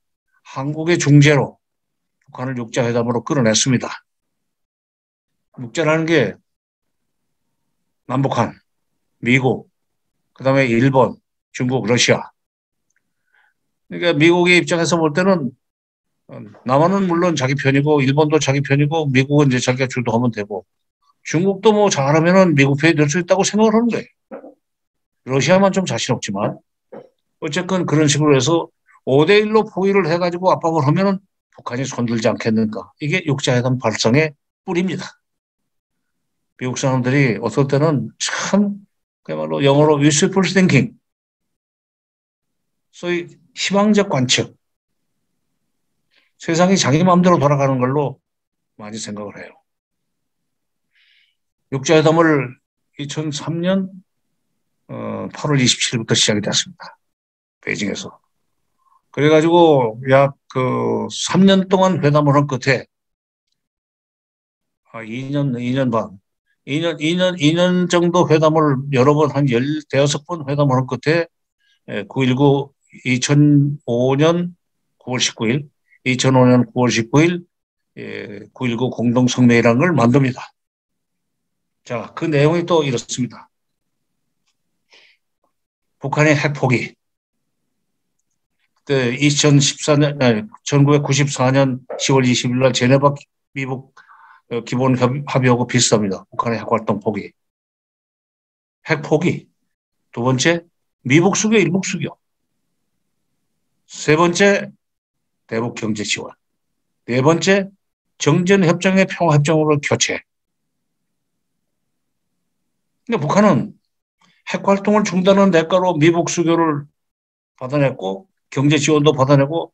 Speaker 4: 한국의 중재로 북한을 육자회담으로 끌어냈습니다. 육자라는 게 남북한, 미국, 그다음에 일본, 중국, 러시아. 그러니까 미국의 입장에서 볼 때는 남한은 물론 자기 편이고 일본도 자기 편이고 미국은 이제 자기가 주도하면 되고 중국도 뭐 잘하면은 미국 편이 될 수 있다고 생각을 하는 거예요. 러시아만 좀 자신 없지만 어쨌건 그런 식으로 해서 5대1로 포위를 해가지고 압박을 하면은 북한이 손들지 않겠는가. 이게 육자회담 발상의 뿌리입니다. 미국 사람들이 어떨 때는 참 그야말로 영어로 wishful thinking, 소위 희망적 관측, 세상이 자기 마음대로 돌아가는 걸로 많이 생각을 해요. 육자회담을 2003년 8월 27일부터 시작이 됐습니다. 베이징에서. 그래가지고 약 3년 동안 회담을 한 끝에 2년 반, 2년 정도 회담을 여러 번 한 15번 회담을 한 끝에 2005년 9월 19일, 2005년 9월 19일 9.19 공동성명이라는 걸 만듭니다. 자, 그 내용이 또 이렇습니다. 북한의 핵포기. 그때 1994년 10월 20일 날 제네바 미국 기본 합의하고 비슷합니다. 북한의 핵활동 포기. 핵포기. 두 번째, 미북 수교, 일북 수교. 세 번째, 대북 경제 지원. 네 번째, 정전협정의 평화협정으로 교체. 그러니까 북한은 핵활동을 중단한 대가로 미북 수교를 받아냈고 경제 지원도 받아내고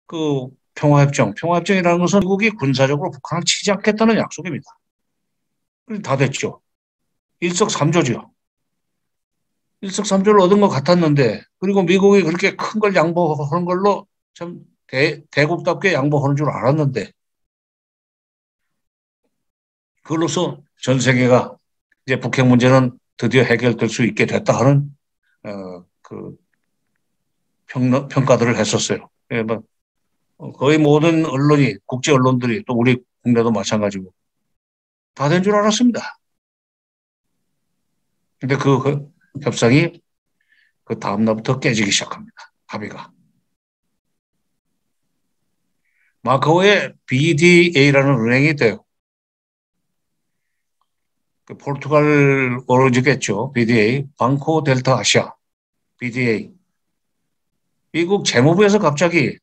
Speaker 4: 그 평화협정이라는 것은 미국이 군사적으로 북한을 치지 않겠다는 약속입니다. 다 됐죠. 일석삼조죠. 일석삼조를 얻은 것 같았는데 그리고 미국이 그렇게 큰 걸 양보하는 걸로 참 대국답게 양보하는 줄 알았는데 그걸로서 전 세계가 이제 북핵 문제는 드디어 해결될 수 있게 됐다 하는 그 평가들을 했었어요. 예, 뭐 거의 모든 언론이 국제 언론들이 또 우리 국내도 마찬가지고 다 된 줄 알았습니다. 근데 그 협상이 그 다음 날부터 깨지기 시작합니다. 합의가. 마카오에 BDA라는 은행이 돼요. 그 포르투갈 어로지겠죠. BDA, 방코 델타 아시아, BDA. 미국 재무부에서 갑자기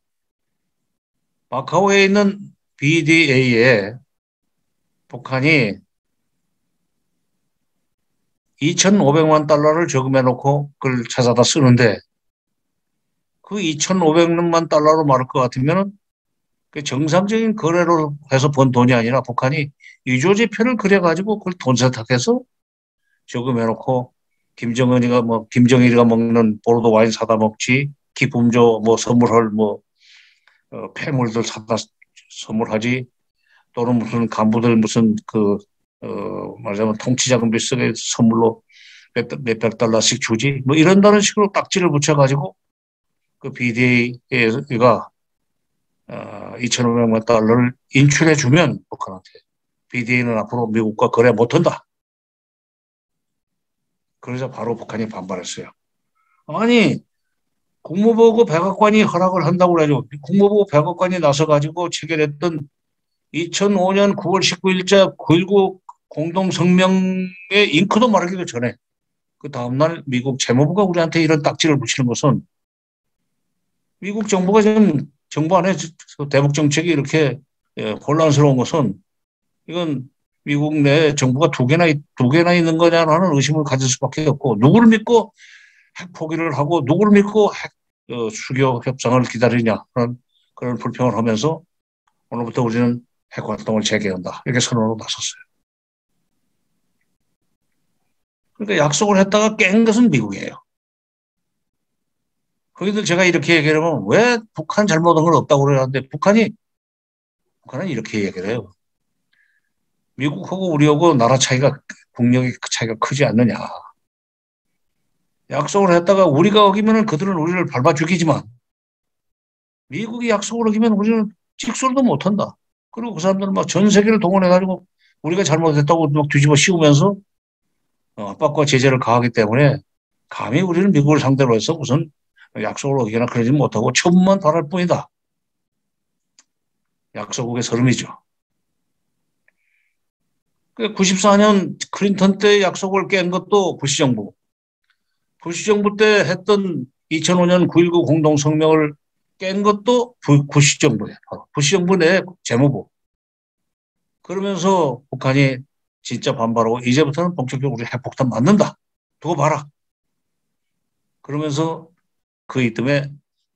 Speaker 4: 마카오에 있는 BDA에 북한이 2,500만 달러를 저금해놓고 그걸 찾아다 쓰는데 그 2,500만 달러로 말할 것 같으면 그 정상적인 거래로 해서 번 돈이 아니라 북한이 위조지표를 그려가지고 그걸 돈 세탁해서 저금해놓고 김정일이가 먹는 보르도 와인 사다 먹지 기품조 뭐 선물할 폐물들 사다 선물하지 또는 무슨 간부들 무슨 말하자면 통치자금 비슷하게 선물로 몇백 달러씩 주지 뭐 이런다는 식으로 딱지를 붙여가지고 그 BDA가 2,500만 달러를 인출해주면 북한한테 BDA는 앞으로 미국과 거래 못한다. 그래서 바로 북한이 반발했어요. 아니 국무보고 백악관이 허락을 한다고 그래가지고 국무보고 백악관이 나서가지고 체결했던 2005년 9월 19일자 9.19 공동성명의 잉크도 마르기도 전에 그 다음날 미국 재무부가 우리한테 이런 딱지를 붙이는 것은 미국 정부가 지금 정부 안에 대북 정책이 이렇게 혼란스러운 것은 이건 미국 내 정부가 두 개나 있는 거냐는 의심을 가질 수밖에 없고 누구를 믿고 핵 포기를 하고 누구를 믿고 핵 수교 협상을 기다리냐 그런 불평을 하면서 오늘부터 우리는 핵 활동을 재개한다 이렇게 선언으로 나섰어요. 그러니까 약속을 했다가 깬 것은 미국이에요. 거기들 제가 이렇게 얘기를 하면 왜 북한 잘못한 건 없다고 그러는데 북한은 이렇게 얘기를 해요. 미국하고 우리하고 나라 차이가 국력이 차이가 크지 않느냐. 약속을 했다가 우리가 어기면 그들은 우리를 밟아 죽이지만 미국이 약속을 어기면 우리는 직소도 못한다. 그리고 그 사람들은 막 전 세계를 동원해가지고 우리가 잘못했다고 막 뒤집어 씌우면서 압박과 제재를 가하기 때문에 감히 우리는 미국을 상대로 해서 우선 약속을 어기거나 그러지 못하고 처분만 바랄 뿐이다. 약소국의 서름이죠. 94년 클린턴 때 약속을 깬 것도 부시 정부. 부시 정부 때 했던 2005년 9.19 공동성명을 깬 것도 부시 정부예요. 부시 정부 내 재무부. 그러면서 북한이 진짜 반발하고 이제부터는 본격적으로 우리 핵폭탄 맞는다. 두고 봐라. 그러면서 그 이듬해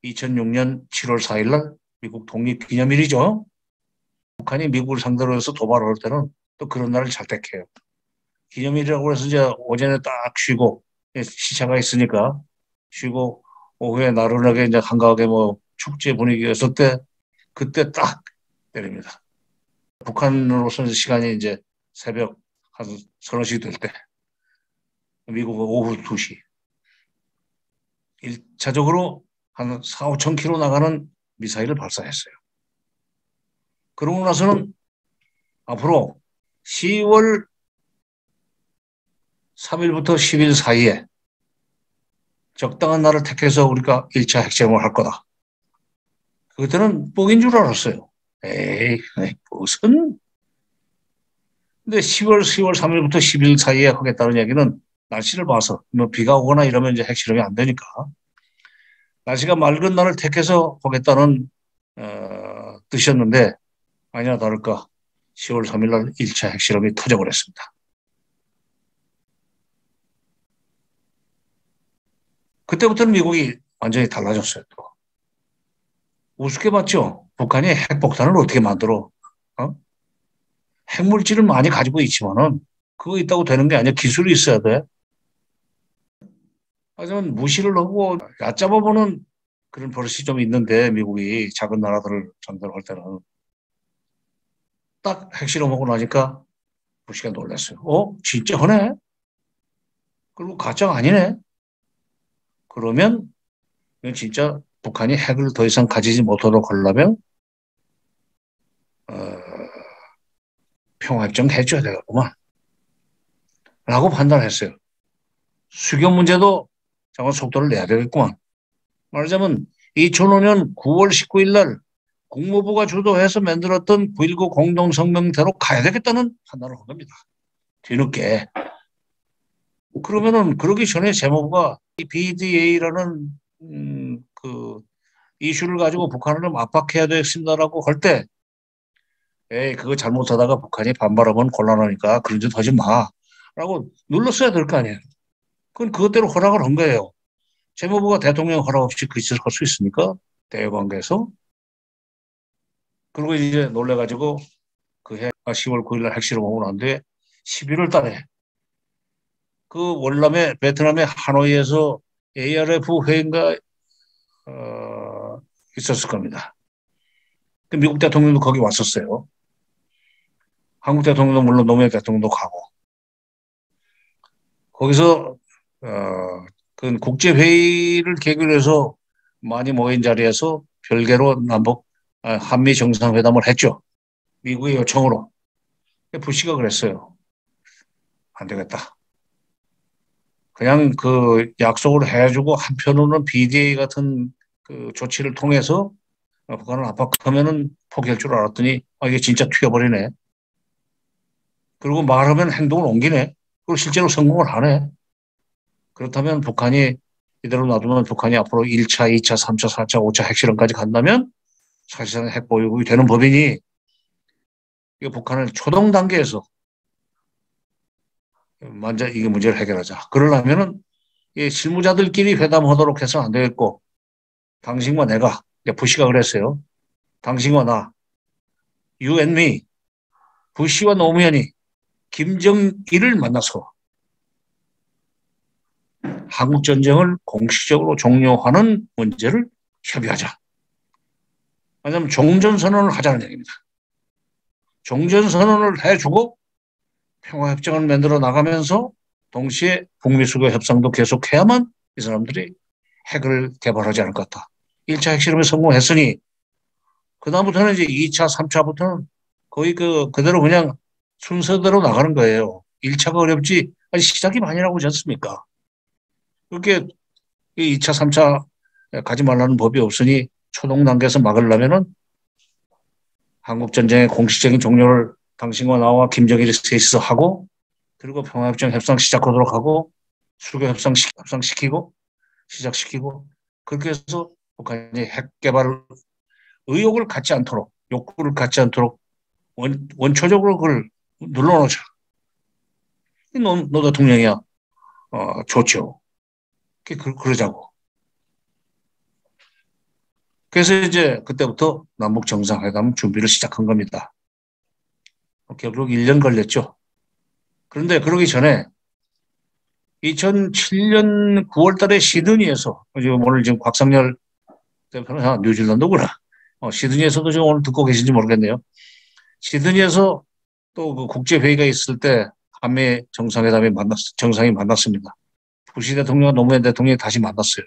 Speaker 4: 2006년 7월 4일 날 미국 독립기념일이죠. 북한이 미국을 상대로 해서 도발을 할 때는 또 그런 날을 잘 택해요. 기념일이라고 해서 이제 오전에 딱 쉬고 시차가 있으니까 쉬고 오후에 나른하게 이제 한가하게 뭐 축제 분위기였을 때 그때 딱 때립니다. 북한으로서는 시간이 이제 새벽 한 3시 될 때 미국은 오후 2시 1차적으로 한 4, 5천 킬로 나가는 미사일을 발사했어요. 그러고 나서는 앞으로 10월 3일부터 10일 사이에 적당한 날을 택해서 우리가 1차 핵실험을 할 거다. 그때는 뻥인 줄 알았어요. 에이, 무슨. 근데 10월 3일부터 10일 사이에 하겠다는 얘기는 날씨를 봐서 뭐 비가 오거나 이러면 이제 핵실험이 안 되니까 날씨가 맑은 날을 택해서 하겠다는 뜻이었는데 아니나 다를까 10월 3일 날 1차 핵실험이 터져버렸습니다. 그때부터는 미국이 완전히 달라졌어요. 또. 우습게 봤죠. 북한이 핵폭탄을 어떻게 만들어? 어? 핵물질을 많이 가지고 있지만은 그거 있다고 되는 게 아니야. 기술이 있어야 돼. 하지만 무시를 하고 얕잡아보는 그런 버릇이 좀 있는데 미국이 작은 나라들을 상대로 할 때는 딱 핵실험하고 나니까 부시가 놀랐어요. 진짜 하네? 그리고 가짜가 아니네? 그러면 이건 진짜 북한이 핵을 더 이상 가지지 못하도록 하려면 어, 평화협정 해줘야 되겠구만 라고 판단했어요. 수교 문제도 잠깐 속도를 내야 되겠구만. 말하자면 2005년 9월 19일 날 국무부가 주도해서 만들었던 9.19 공동성명대로 가야 되겠다는 판단을 한 겁니다. 뒤늦게. 그러면은 그러기 전에 재무부가 이 BDA라는 그 이슈를 가지고 북한을 좀 압박해야 되겠습니다라고 할 때, 그거 잘못하다가 북한이 반발하면 곤란하니까 그런 짓 하지 마라고 눌렀어야 될 거 아니에요. 그건 그것대로 허락을 한 거예요. 재무부가 대통령 허락 없이 그 짓을 할 수 있습니까? 대외관계에서. 그리고 이제 놀래가지고 그 해 10월 9일 날 핵실험하고 난 뒤에 11월 달에 그 월남에 베트남의 하노이에서 ARF 회의가 있었을 겁니다. 미국 대통령도 거기 왔었어요. 한국 대통령도 물론 노무현 대통령도 가고 거기서 그 국제 회의를 계기로 해서 많이 모인 자리에서 별개로 한미 정상회담을 했죠. 미국의 요청으로. 부시가 그랬어요. 안 되겠다. 그냥 그 약속을 해주고 한편으로는 BDA 같은 그 조치를 통해서 북한을 압박하면은 포기할 줄 알았더니 이게 진짜 튀겨버리네. 그리고 말하면 행동을 옮기네. 그리고 실제로 성공을 하네. 그렇다면 북한이 이대로 놔두면 북한이 앞으로 1차, 2차, 3차, 4차, 5차 핵실험까지 간다면 사실상 핵보유국이 되는 법이니 이 북한을 초동 단계에서 먼저 이 문제를 해결하자. 그러려면은 이 실무자들끼리 회담하도록 해서는 안 되겠고 당신과 내가 부시가 그랬어요. 당신과 나, you and me, 부시와 노무현이 김정일을 만나서 한국전쟁을 공식적으로 종료하는 문제를 협의하자. 왜냐하면 종전선언을 하자는 얘기입니다. 종전선언을 해주고 평화협정을 만들어 나가면서 동시에 북미 수교 협상도 계속해야만 이 사람들이 핵을 개발하지 않을 것 같다. 1차 핵실험에 성공했으니 그다음부터는 이제 2차, 3차부터는 거의 그대로 그냥 순서대로 나가는 거예요. 1차가 어렵지 아니 시작이 많이 나오지 않습니까? 그렇게 2차, 3차 가지 말라는 법이 없으니 초동 단계에서 막으려면은 한국전쟁의 공식적인 종료를 당신과 나와 김정일이 셋이서 하고 그리고 평화협정 협상 시작하도록 하고 수교 협상 시키고 시작시키고 그렇게 해서 북한이 핵 개발 의욕을 갖지 않도록 욕구를 갖지 않도록 원초적으로 그걸 눌러놓자. 너 대통령이야. 좋죠. 그러자고. 그래서 이제 그때부터 남북 정상회담 준비를 시작한 겁니다. 결국 1년 걸렸죠. 그런데 그러기 전에 2007년 9월 달에 시드니에서 오늘 지금 곽상열 대표는 뉴질랜드구나. 시드니에서도 지금 오늘 듣고 계신지 모르겠네요. 시드니에서 또 그 국제회의가 있을 때 한미 정상회담이 정상이 만났습니다. 부시 대통령과 노무현 대통령이 다시 만났어요.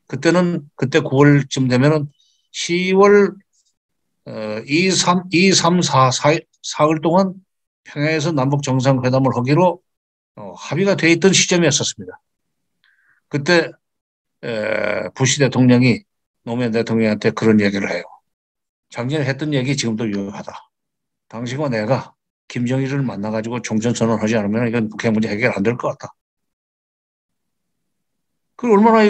Speaker 4: 그때 9월쯤 되면은 10월 2, 3, 4일 동안 평양에서 남북 정상회담을 하기로 합의가 돼 있던 시점이었었습니다. 그때 부시 대통령이 노무현 대통령한테 그런 얘기를 해요. 작년에 했던 얘기 지금도 유효하다. 당신과 내가 김정일을 만나가지고 종전선언을 하지 않으면 이건 북핵 문제 해결 안 될 것 같다. 그 얼마나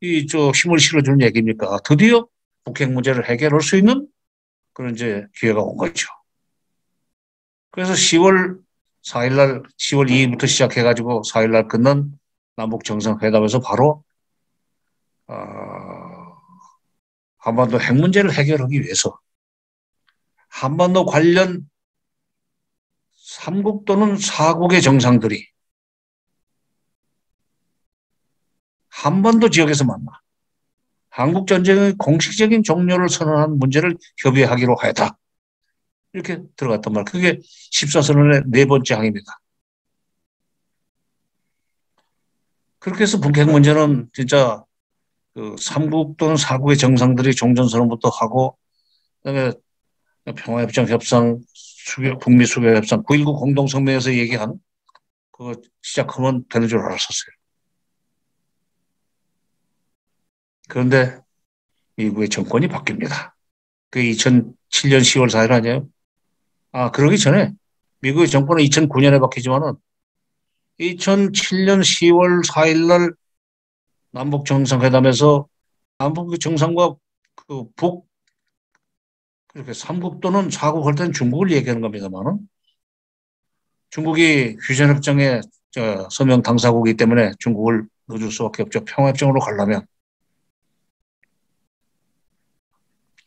Speaker 4: 힘을 실어주는 얘기입니까? 드디어 북핵 문제를 해결할 수 있는 그런 이제 기회가 온 거죠. 그래서 10월 4일 2일부터 시작해가지고 4일 날 끝난 남북 정상회담에서 바로 한반도 핵 문제를 해결하기 위해서 한반도 관련 3국 또는 4국의 정상들이 한반도 지역에서 만나 한국전쟁의 공식적인 종료를 선언한 문제를 협의하기로 하였다. 이렇게 들어갔단 말이에요. 그게 14선언의 네 번째 항입니다. 그렇게 해서 북핵 문제는 진짜 그 3국 또는 4국의 정상들이 종전선언부터 하고, 그다음에 평화협정 협상, 북미 수교협상, 9.19 공동성명에서 얘기한 그거 시작하면 되는 줄 알았었어요. 그런데 미국의 정권이 바뀝니다. 그 2007년 10월 4일 아니에요? 그러기 전에 미국의 정권은 2009년에 바뀌지만은 2007년 10월 4일 날 남북 정상회담에서 남북 정상과 그 그렇게 3국 또는 4국 할 때는 중국을 얘기하는 겁니다만은 중국이 휴전협정의 서명 당사국이기 때문에 중국을 넣어줄 수밖에 없죠. 평화협정으로 가려면.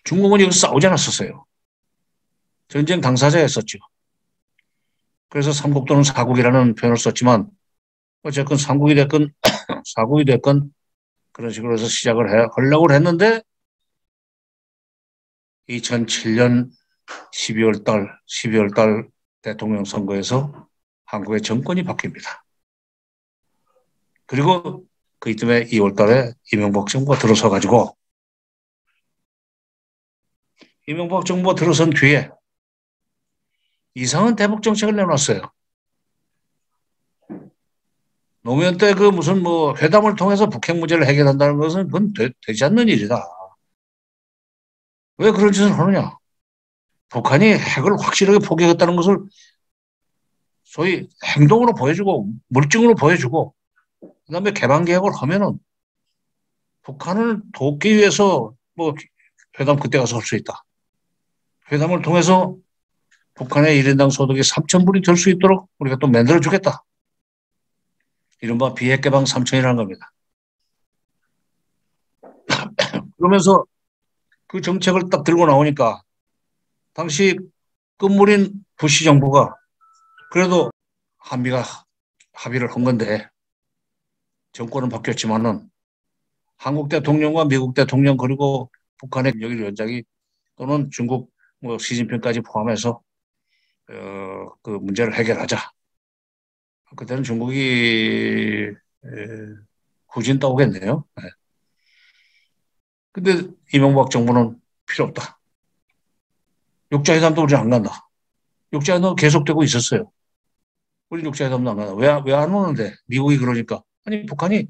Speaker 4: 중국은 여기서 싸우지 않았었어요. 전쟁 당사자였었죠. 그래서 3국 또는 4국이라는 표현을 썼지만 어쨌든 3국이 됐건 4국이 됐건 그런 식으로 해서 시작을 하려고 했는데 2007년 12월 달 대통령 선거에서 한국의 정권이 바뀝니다. 그리고 그 이듬해 2월 달에 이명박 정부가 들어서 가지고 이명박 정부가 들어선 뒤에 이상한 대북 정책을 내놨어요. 노무현 때 그 무슨 뭐 회담을 통해서 북핵 문제를 해결한다는 것은 그건 되지 않는 일이다. 왜 그런 짓을 하느냐? 북한이 핵을 확실하게 포기했다는 것을 소위 행동으로 보여주고 물증으로 보여주고 그다음에 개방 계획을 하면은 북한을 돕기 위해서 뭐 회담 그때 가서 할 수 있다. 회담을 통해서 북한의 1인당 소득이 3,000불이 될 수 있도록 우리가 또 만들어주겠다. 이른바 비핵 개방 3,000이라는 겁니다. 그러면서 그 정책을 딱 들고 나오니까 당시 끝물인 부시 정부가 그래도 한미가 합의를 한 건데 정권은 바뀌었지만은 한국 대통령과 미국 대통령 그리고 북한의 여기위원장이 또는 중국 뭐 시진핑까지 포함해서 그 문제를 해결하자. 그때는 중국이 후진 따오겠네요. 근데 이명박 정부는 필요 없다. 육자회담도 우리 안 간다. 육자회담 계속되고 있었어요. 우리 육자회담도 안 간다. 왜 안 오는데? 미국이 그러니까. 아니 북한이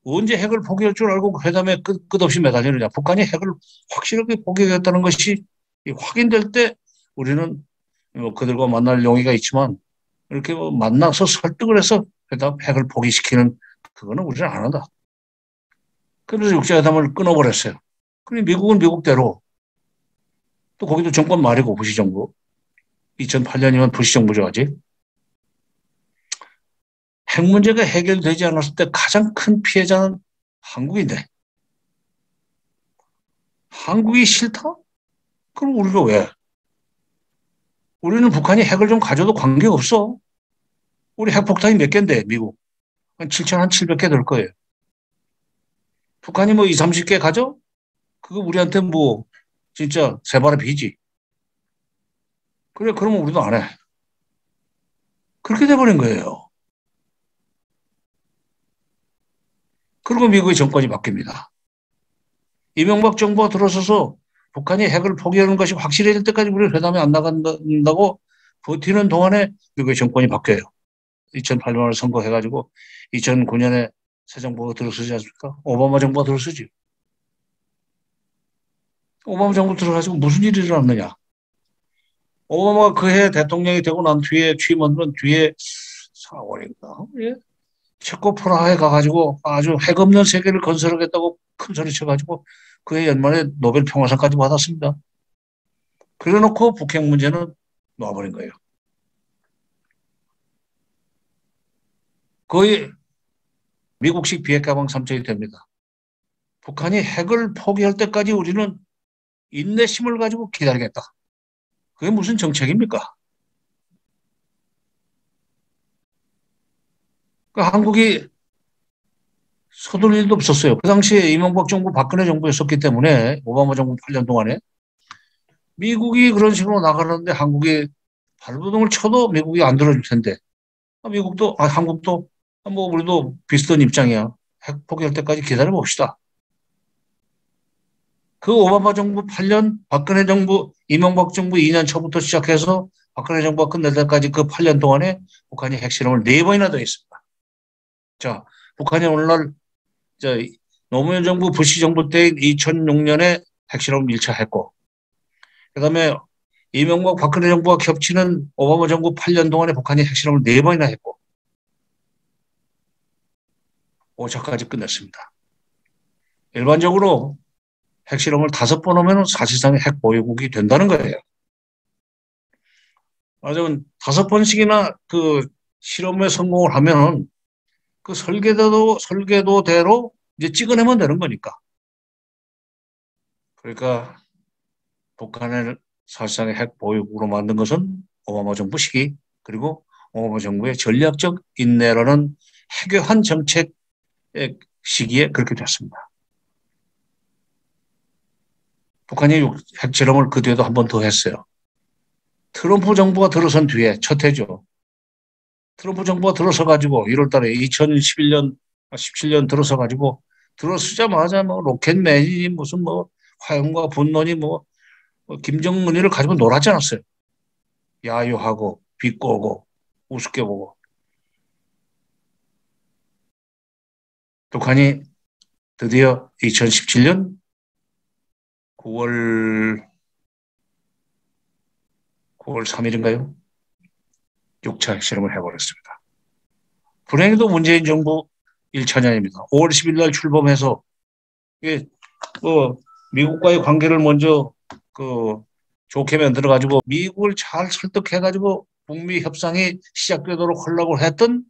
Speaker 4: 언제 핵을 포기할 줄 알고 회담에 끝없이 매달리느냐. 북한이 핵을 확실하게 포기하겠다는 것이 확인될 때 우리는 뭐 그들과 만날 용의가 있지만 이렇게 뭐 만나서 설득을 해서 핵을 포기시키는 그거는 우리는 안 한다. 그래서 육자회담을 끊어버렸어요. 그럼 미국은 미국대로 또 거기도 정권 말이고 부시 정부. 2008년이면 부시 정부죠 아직. 핵 문제가 해결되지 않았을 때 가장 큰 피해자는 한국인데 한국이 싫다? 그럼 우리가 왜? 우리는 북한이 핵을 좀 가져도 관계없어. 우리 핵폭탄이 몇 개인데 미국. 한 7,700개 될 거예요. 북한이 뭐 20, 30개 가져? 그거 우리한테 뭐 진짜 세 발의 비지. 그래 그러면 우리도 안 해. 그렇게 돼버린 거예요. 그리고 미국의 정권이 바뀝니다. 이명박 정부가 들어서서 북한이 핵을 포기하는 것이 확실해질 때까지 우리 회담에 안 나간다고 버티는 동안에 미국의 정권이 바뀌어요. 2008년을 선거해가지고 2009년에 새 정부가 들어서지 않습니까? 오바마 정부가 들어서지. 오바마 정부 들어가지고 무슨 일이 일어났느냐. 오바마가 그해 대통령이 되고 난 뒤에 취임한 뒤에 4월인가? 예? 체코 프라하에 가가지고 아주 핵 없는 세계를 건설하겠다고 큰 소리 쳐가지고 그해 연말에 노벨 평화상까지 받았습니다. 그래놓고 북핵 문제는 놔버린 거예요. 거의 미국식 비핵 개방 3천이 됩니다. 북한이 핵을 포기할 때까지 우리는 인내심을 가지고 기다리겠다. 그게 무슨 정책입니까? 그러니까 한국이 서둘 일도 없었어요. 그 당시에 이명박 정부, 박근혜 정부였었기 때문에 오바마 정부 8년 동안에 미국이 그런 식으로 나가는데 한국이 발버둥을 쳐도 미국이 안 들어줄 텐데 미국도 한국도 뭐 우리도 비슷한 입장이야. 핵 포기할 때까지 기다려 봅시다. 그 오바마 정부 8년, 박근혜 정부, 이명박 정부 2년 초부터 시작해서 박근혜 정부가 끝날 때까지 그 8년 동안에 북한이 핵실험을 4번이나 더 했습니다. 자, 북한이 오늘날 노무현 정부, 부시 정부 때인 2006년에 핵실험을 1차 했고, 그 다음에 이명박, 박근혜 정부가 겹치는 오바마 정부 8년 동안에 북한이 핵실험을 4번이나 했고, 5차까지 끝냈습니다. 일반적으로 핵실험을 5번 하면 사실상 핵 보유국이 된다는 거예요. 하지만 5번씩이나 그 실험에 성공을 하면은 그 설계도대로 이제 찍어내면 되는 거니까. 그러니까 북한을 사실상의 핵 보유국으로 만든 것은 오바마 정부 시기, 그리고 오바마 정부의 전략적 인내라는 해괴한 정책 시기에 그렇게 됐습니다. 북한이 핵실험을 그 뒤에도 한 번 더 했어요. 트럼프 정부가 들어선 뒤에 첫 해죠. 트럼프 정부가 들어서 가지고 1월 달에 2011년, 17년 들어서 가지고 들어서자마자 뭐 로켓맨이 무슨 뭐 화염과 분노니 뭐 김정은이를 가지고 놀았지 않았어요. 야유하고 비꼬고 우습게 보고. 북한이 드디어 2017년 9월 3일인가요? 6차 핵실험을 해버렸습니다. 불행히도 문재인 정부 1차년입니다. 5월 10일 날 출범해서 이게 미국과의 관계를 먼저 좋게 만들어가지고 미국을 잘 설득해가지고 북미 협상이 시작되도록 하려고 했던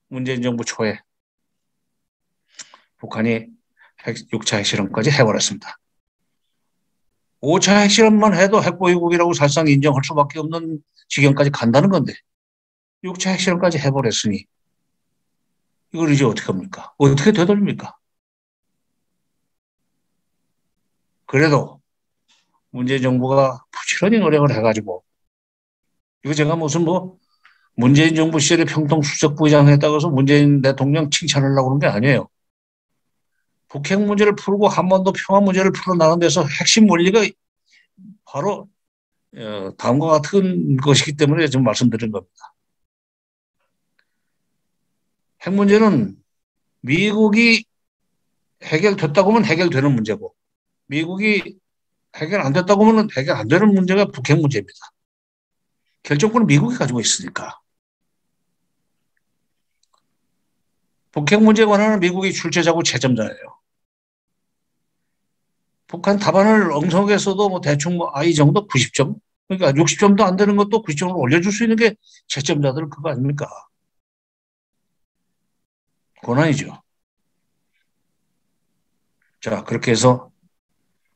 Speaker 4: 문재인 정부 초에 북한이 6차 핵실험까지 해버렸습니다. 5차 핵실험만 해도 핵보유국이라고 사실상 인정할 수밖에 없는 지경까지 간다는 건데 6차 핵실험까지 해버렸으니 이걸 이제 어떻게 합니까? 어떻게 되돌립니까? 그래도 문재인 정부가 부지런히 노력을 해가지고 이거 제가 무슨 문재인 정부 시절에 평통수석부의장 했다고 해서 문재인 대통령 칭찬하려고 그런 게 아니에요. 북핵 문제를 풀고 한반도 평화 문제를 풀어나가는 데서 핵심 원리가 바로 다음과 같은 것이기 때문에 지금 말씀드린 겁니다. 핵 문제는 미국이 해결됐다고 하면 해결되는 문제고 미국이 해결 안 됐다고 하면 해결 안 되는 문제가 북핵 문제입니다. 결정권은 미국이 가지고 있으니까. 북핵 문제에 관한 미국이 출제자고 채점자예요. 북한 답안을 엉성하게 써도 대충 I 정도 90점? 그러니까 60점도 안 되는 것도 90점으로 올려줄 수 있는 게 채점자들 그거 아닙니까? 권한이죠. 자, 그렇게 해서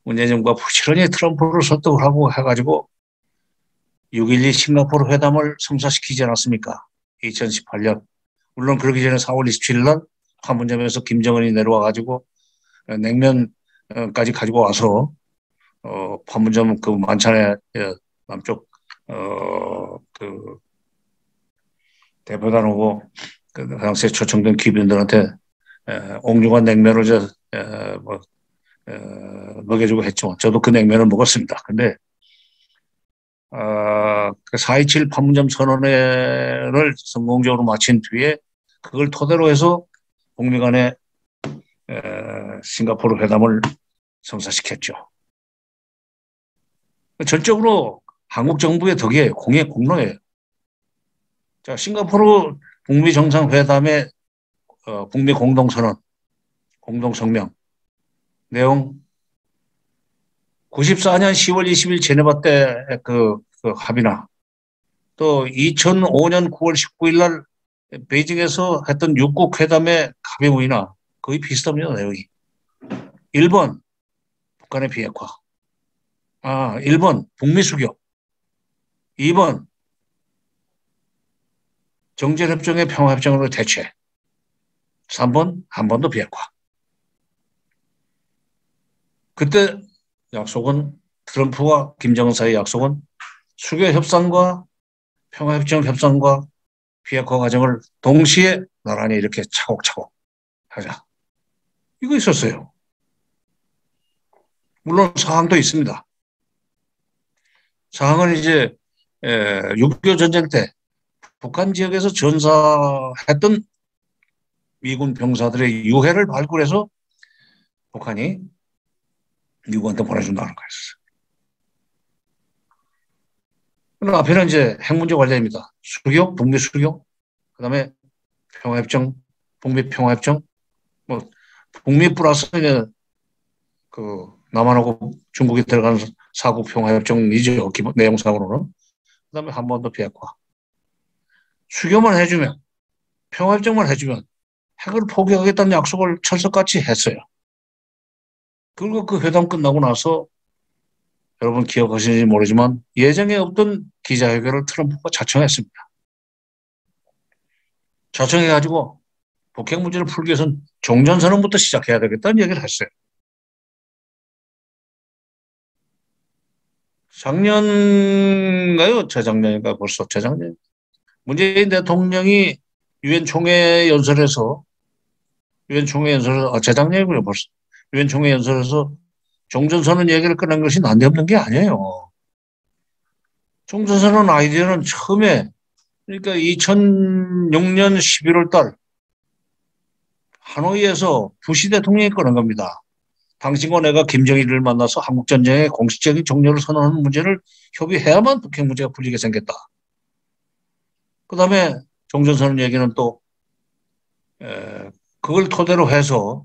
Speaker 4: 문재인 정부가 부지런히 트럼프를 설득을 하고 해가지고 6.12 싱가포르 회담을 성사시키지 않았습니까? 2018년. 물론 그러기 전에 4월 27일 날 판문점에서 김정은이 내려와가지고 냉면까지 가지고 와서 판문점 그 만찬에 남쪽 그 대표단하고 그 당시에 초청된 귀빈들한테 옥류관 냉면을 먹여주고 했죠. 저도 그 냉면을 먹었습니다. 근데 4.27 판문점 선언회를 성공적으로 마친 뒤에 그걸 토대로 해서 북미 간의 싱가포르 회담을 성사시켰죠. 전적으로 한국 정부의 덕이에요. 공로예요. 자, 싱가포르 북미 정상회담의 북미 공동선언, 공동성명 내용 94년 10월 20일 제네바 때 그 합의나 또 2005년 9월 19일 날 베이징에서 했던 6국 회담의 합의문이나 거의 비슷합니다, 내용이. 1번 북한의 비핵화. 1번 북미 수교. 2번 정전협정의 평화협정으로 대체. 3번 한반도 비핵화. 그때 약속은 트럼프와 김정은 사이의 약속은 수교 협상과 평화협정 협상과 비핵화 과정을 동시에 나란히 이렇게 차곡차곡 하자. 이거 있었어요. 물론 사항도 있습니다. 사항은 이제 6.25 전쟁 때 북한 지역에서 전사했던 미군 병사들의 유해를 발굴해서 북한이 미국한테 보내준다는 거였어요. 그럼 앞에는 이제 핵 문제 관련입니다. 수교, 북미 수교, 그 다음에 평화협정, 북미 평화협정, 뭐 북미 플러스 이제 그 남한하고 중국이 들어가는 사국 평화협정이죠. 기본 내용상으로는. 그 다음에 한반도 비핵화. 수교만 해주면, 평화협정만 해주면 핵을 포기하겠다는 약속을 철석같이 했어요. 그리고 그 회담 끝나고 나서 여러분 기억하시는지 모르지만 예정에 없던 기자회견을 트럼프가 자청했습니다. 자청해가지고 북핵 문제를 풀기 위해서는 종전선언부터 시작해야 되겠다는 얘기를 했어요. 작년인가요? 재작년인가 벌써 재작년. 문재인 대통령이 유엔 총회 연설에서 재작년이군요 벌써. 유엔 총회 연설에서 종전선언 얘기를 꺼낸 것이 난데없는 게 아니에요. 종전선언 아이디어는 처음에 그러니까 2006년 11월 달 하노이에서 부시 대통령이 꺼낸 겁니다. 당신과 내가 김정일을 만나서 한국전쟁의 공식적인 종료를 선언하는 문제를 협의해야만 북핵 문제가 풀리게 생겼다. 그 다음에 종전선언 얘기는 또 그걸 토대로 해서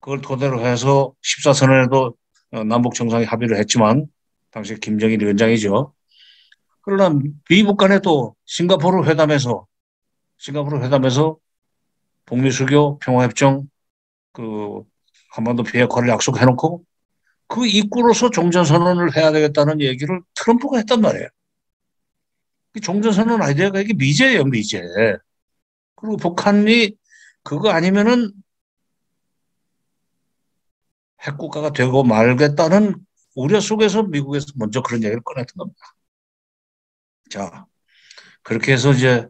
Speaker 4: 14선언에도 남북 정상이 합의를 했지만 당시 김정일 위원장이죠. 그러나 미국 간에 또 싱가포르 회담에서 북미 수교 평화협정 그 한반도 비핵화를 약속해놓고 그 입구로서 종전선언을 해야 되겠다는 얘기를 트럼프가 했단 말이에요. 종전선언 아이디어가 이게 미제예요, 미제. 그리고 북한이 그거 아니면은 핵국가가 되고 말겠다는 우려 속에서 미국에서 먼저 그런 얘기를 꺼냈던 겁니다. 자, 그렇게 해서 이제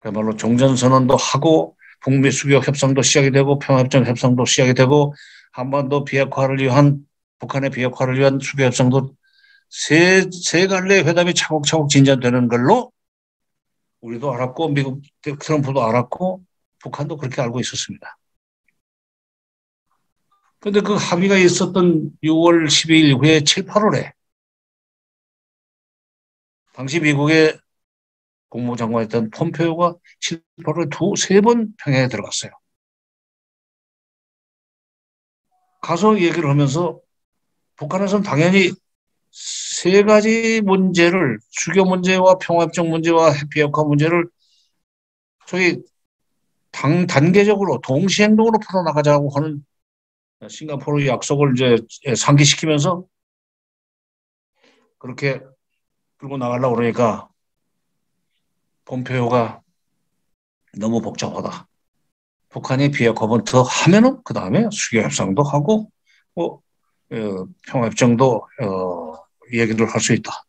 Speaker 4: 그야말로 종전선언도 하고 북미 수교 협상도 시작이 되고 평화협정 협상도 시작이 되고 한반도 비핵화를 위한 북한의 비핵화를 위한 수교 협상도 세 갈래의 회담이 차곡차곡 진전되는 걸로 우리도 알았고 미국 트럼프도 알았고 북한도 그렇게 알고 있었습니다. 그런데 그 합의가 있었던 6월 12일 이후에 7, 8월에 당시 미국의 국무장관이었던 폼페오가 7, 8월에 세 번 평양에 들어갔어요. 가서 얘기를 하면서 북한에서는 당연히 세 가지 문제를 수교 문제와 평화협정 문제와 핵비핵화 문제를 소위 단계적으로 동시행동으로 풀어나가자고 하는 싱가포르 약속을 이제 상기시키면서 그렇게 끌고 나가려고 그러니까 폼페오가 너무 복잡하다. 북한이 비핵화부터 하면은 그 다음에 수교 협상도 하고 평화협정도 얘기를 할 수 있다.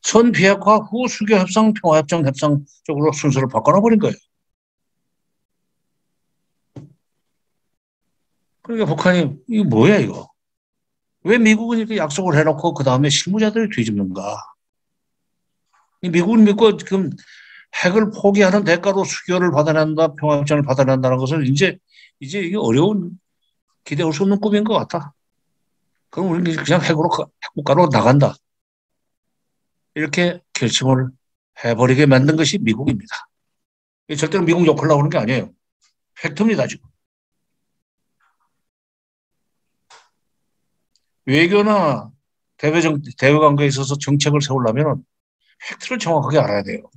Speaker 4: 선 비핵화 후 수교 협상, 평화협정 협상 쪽으로 순서를 바꿔놔버린 거예요. 그러니까 북한이 이거 뭐야 이거? 왜 미국은 이렇게 약속을 해놓고 그 다음에 실무자들이 뒤집는가? 미국은 믿고 지금 핵을 포기하는 대가로 수교를 받아낸다, 평화협정을 받아낸다는 것은 이제 이게 어려운 기대할 수 없는 꿈인 것 같아. 그럼 우리는 그냥 핵국가로 나간다. 이렇게 결심을 해버리게 만든 것이 미국입니다. 절대로 미국 욕하려고 하는 게 아니에요. 팩트입니다, 지금. 외교나 대외 관계에 있어서 정책을 세우려면 팩트를 정확하게 알아야 돼요.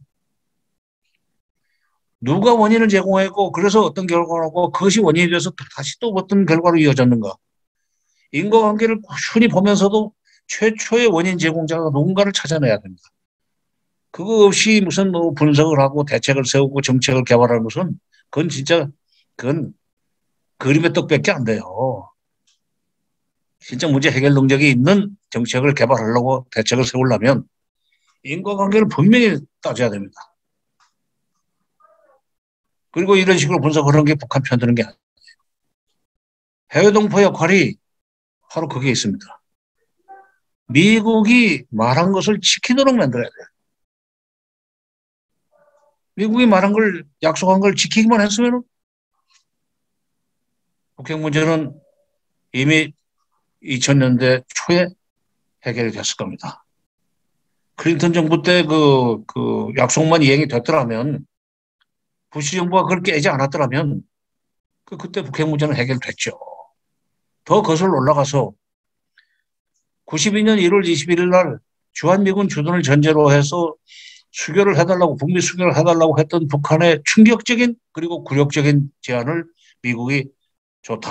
Speaker 4: 누가 원인을 제공했고 그래서 어떤 결과가 나고 그것이 원인이 돼서 다시 또 어떤 결과로 이어졌는가. 인과관계를 꾸준히 보면서도 최초의 원인 제공자가 누군가를 찾아내야 됩니다. 그거 없이 무슨 뭐 분석을 하고 대책을 세우고 정책을 개발하는 것은 그건 진짜 그건 그림의 떡밖에 안 돼요. 진짜 문제 해결 능력이 있는 정책을 개발하려고 대책을 세우려면 인과관계를 분명히 따져야 됩니다. 그리고 이런 식으로 분석하는 게 북한 편드는 게 아니에요. 해외 동포 역할이 바로 그게 있습니다. 미국이 말한 것을 지키도록 만들어야 돼요. 미국이 말한 걸, 약속한 걸 지키기만 했으면 북핵 문제는 이미 2000년대 초에 해결이 됐을 겁니다. 클린턴 정부 때 그 약속만 이행이 됐더라면, 부시 정부가 그걸 깨지 않았더라면, 그때 북핵 문제는 해결됐죠. 더 거슬러 올라가서 92년 1월 21일 날 주한미군 주둔을 전제로 해서 수교를 해달라고, 북미 수교를 해달라고 했던 북한의 충격적인 그리고 굴욕적인 제안을 미국이 좋다,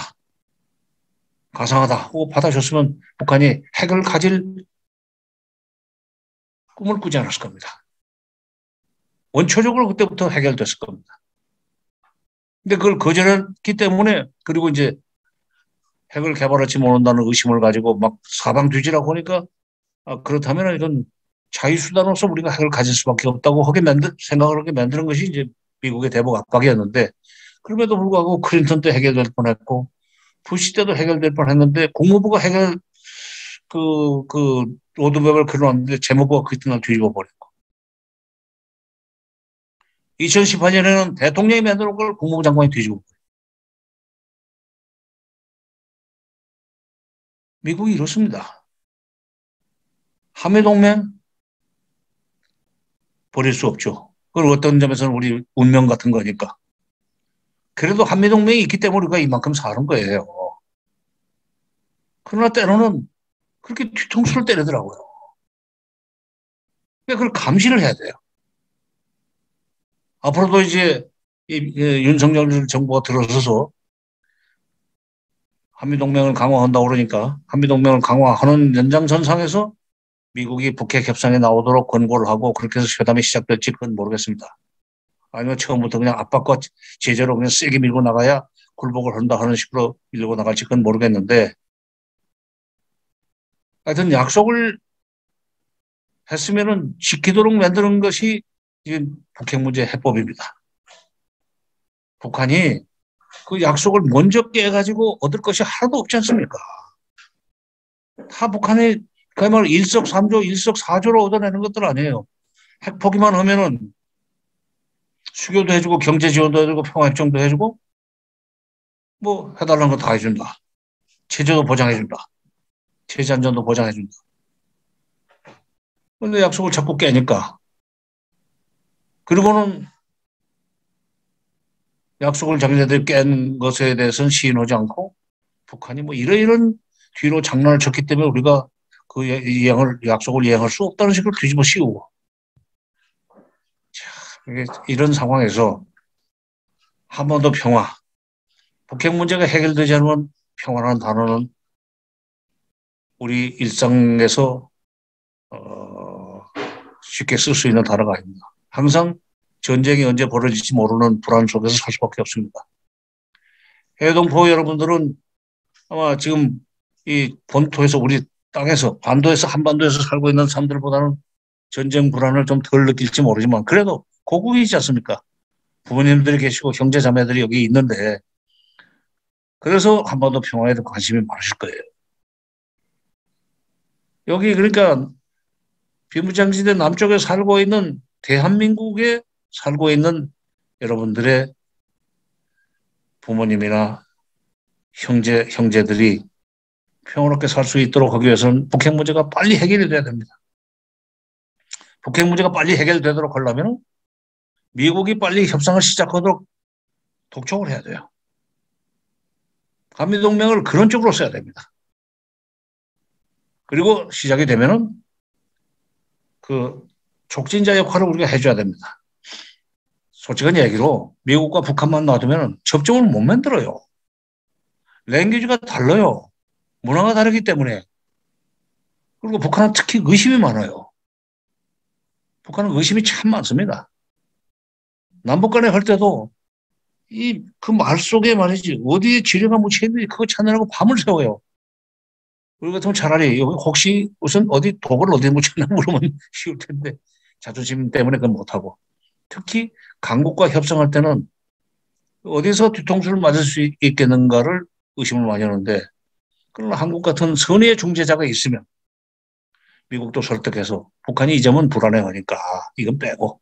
Speaker 4: 가상하다 하고 받아줬으면 북한이 핵을 가질 꿈을 꾸지 않았을 겁니다. 원초적으로 그때부터 해결됐을 겁니다. 근데 그걸 거절했기 때문에, 그리고 이제 핵을 개발할지 모른다는 의심을 가지고 막 사방뒤지라고 하니까, 그렇다면 이건 자유수단으로서 우리가 핵을 가질 수밖에 없다고 생각을 하게 만드는 것이 이제 미국의 대북 압박이었는데, 그럼에도 불구하고 클린턴 때 해결될 뻔했고 부시 때도 해결될 뻔했는데 국무부가 로드맵을 그려놨는데 재무부가 그때 날 뒤집어 버렸고, 2018년에는 대통령이 만들어 걸 국무부 장관이 뒤집어 버렸고. 미국이 이렇습니다. 한미동맹 버릴 수 없죠. 그걸 어떤 점에서는 우리 운명 같은 거니까. 그래도 한미동맹이 있기 때문에 우리가 이만큼 사는 거예요. 그러나 때로는 그렇게 뒤통수를 때리더라고요. 그러니까 그걸 감시를 해야 돼요. 앞으로도 이제 윤석열 정부가 들어서서 한미동맹을 강화한다고 그러니까 한미동맹을 강화하는 연장선상에서 미국이 북핵 협상에 나오도록 권고를 하고 그렇게 해서 회담이 시작될지 그건 모르겠습니다. 아니면 처음부터 그냥 압박과 제재로 그냥 세게 밀고 나가야 굴복을 한다 하는 식으로 밀고 나갈지 그건 모르겠는데, 하여튼 약속을 했으면은 지키도록 만드는 것이 지금 북핵 문제 해법입니다. 북한이 그 약속을 먼저 깨가지고 얻을 것이 하나도 없지 않습니까? 다 북한이 그야말로 일석삼조, 일석사조로 얻어내는 것들 아니에요. 핵 포기만 하면은 수교도 해주고 경제 지원도 해주고 평화협정도 해주고 뭐 해달라는 거 다 해준다. 체제도 보장해준다. 체제 안전도 보장해준다. 근데 약속을 자꾸 깨니까, 그리고는 약속을 자기네들이 깬 것에 대해서는 시인하지 않고 북한이 뭐 이런 뒤로 장난을 쳤기 때문에 우리가 그 약속을 이행할 수 없다는 식으로 뒤집어 씌우고. 이런 상황에서 한반도 평화, 북핵 문제가 해결되지 않으면 평화라는 단어는 우리 일상에서 쉽게 쓸 수 있는 단어가 아닙니다. 항상 전쟁이 언제 벌어질지 모르는 불안 속에서 살 수밖에 없습니다. 해외동포 여러분들은 아마 지금 이 본토에서 우리 땅에서 한반도에서 살고 있는 사람들보다는 전쟁 불안을 좀 덜 느낄지 모르지만 그래도 고국이지 않습니까? 부모님들이 계시고 형제 자매들이 여기 있는데, 그래서 한반도 평화에 관심이 많으실 거예요. 여기 그러니까 비무장지대 남쪽에 살고 있는 대한민국에 살고 있는 여러분들의 부모님이나 형제들이 평화롭게 살 수 있도록 하기 위해서는 북핵 문제가 빨리 해결이 돼야 됩니다. 북핵 문제가 빨리 해결되도록 하려면 미국이 빨리 협상을 시작하도록 독촉을 해야 돼요. 한미동맹을 그런 쪽으로 써야 됩니다. 그리고 시작이 되면은 그 촉진자 역할을 우리가 해줘야 됩니다. 솔직한 얘기로 미국과 북한만 놔두면 접점을 못 만들어요. 랭귀지가 달라요. 문화가 다르기 때문에. 그리고 북한은 특히 의심이 많아요. 북한은 의심이 참 많습니다. 남북 간에 할 때도 그 말 속에 말이지 어디에 지뢰가 묻혀있는지 그거 찾느라고 밤을 새워요. 우리 같으면 차라리 여기 혹시 우선 어디 독을 어디에 묻혔나 물으면 쉬울 텐데 자존심 때문에 그건 못하고. 특히 강국과 협상할 때는 어디서 뒤통수를 맞을 수 있겠는가를 의심을 많이 하는데, 그러나 한국 같은 선의의 중재자가 있으면 미국도 설득해서 북한이 이 점은 불안해하니까 이건 빼고,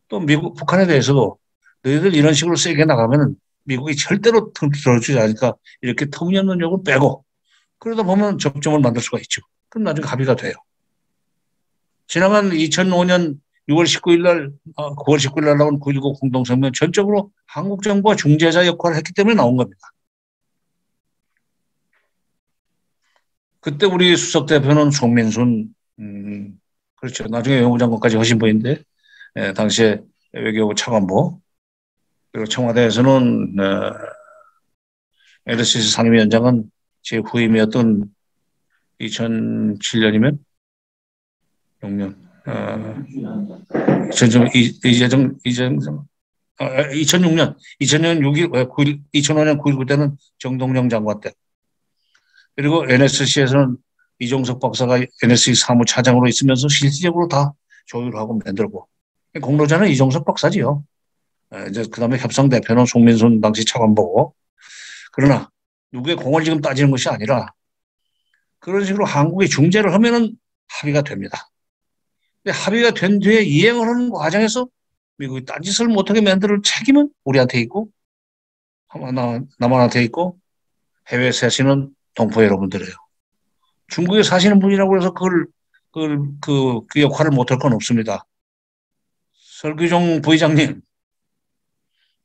Speaker 4: 또 북한에 대해서도 너희들 이런 식으로 세게 나가면 미국이 절대로 들어주지 않으니까 이렇게 터무니없는 욕을 빼고, 그러다 보면 접점을 만들 수가 있죠. 그럼 나중에 합의가 돼요. 지나간 2005년 6월 19일 날, 9월 19일 날 나온 9.19 공동성명 전적으로 한국 정부가 중재자 역할을 했기 때문에 나온 겁니다. 그때 우리 수석 대표는 송민순, 그렇죠. 나중에 외무부 장관까지 하신 분인데, 당시에 외교부 차관보, 그리고 청와대에서는 LCC 상임위원장은 제 후임이었던 2007년이면 6년, 2006년 2005년 9.19 때는 정동영 장관 때, 그리고 NSC에서는 이종석 박사가 NSC 사무차장으로 있으면서 실질적으로 다 조율하고 만들고, 공로자는 이종석 박사지요. 이제 그 다음에 협상대표는 송민순 당시 차관보고. 그러나 누구의 공을 지금 따지는 것이 아니라 그런 식으로 한국이 중재를 하면은 합의가 됩니다. 근데 합의가 된 뒤에 이행을 하는 과정에서 미국이 딴짓을 못하게 만들 책임은 우리한테 있고, 남한한테 있고, 해외에 사시는 동포 여러분들이에요. 중국에 사시는 분이라고 해서 그 역할을 못할 건 없습니다. 설규종 부의장님,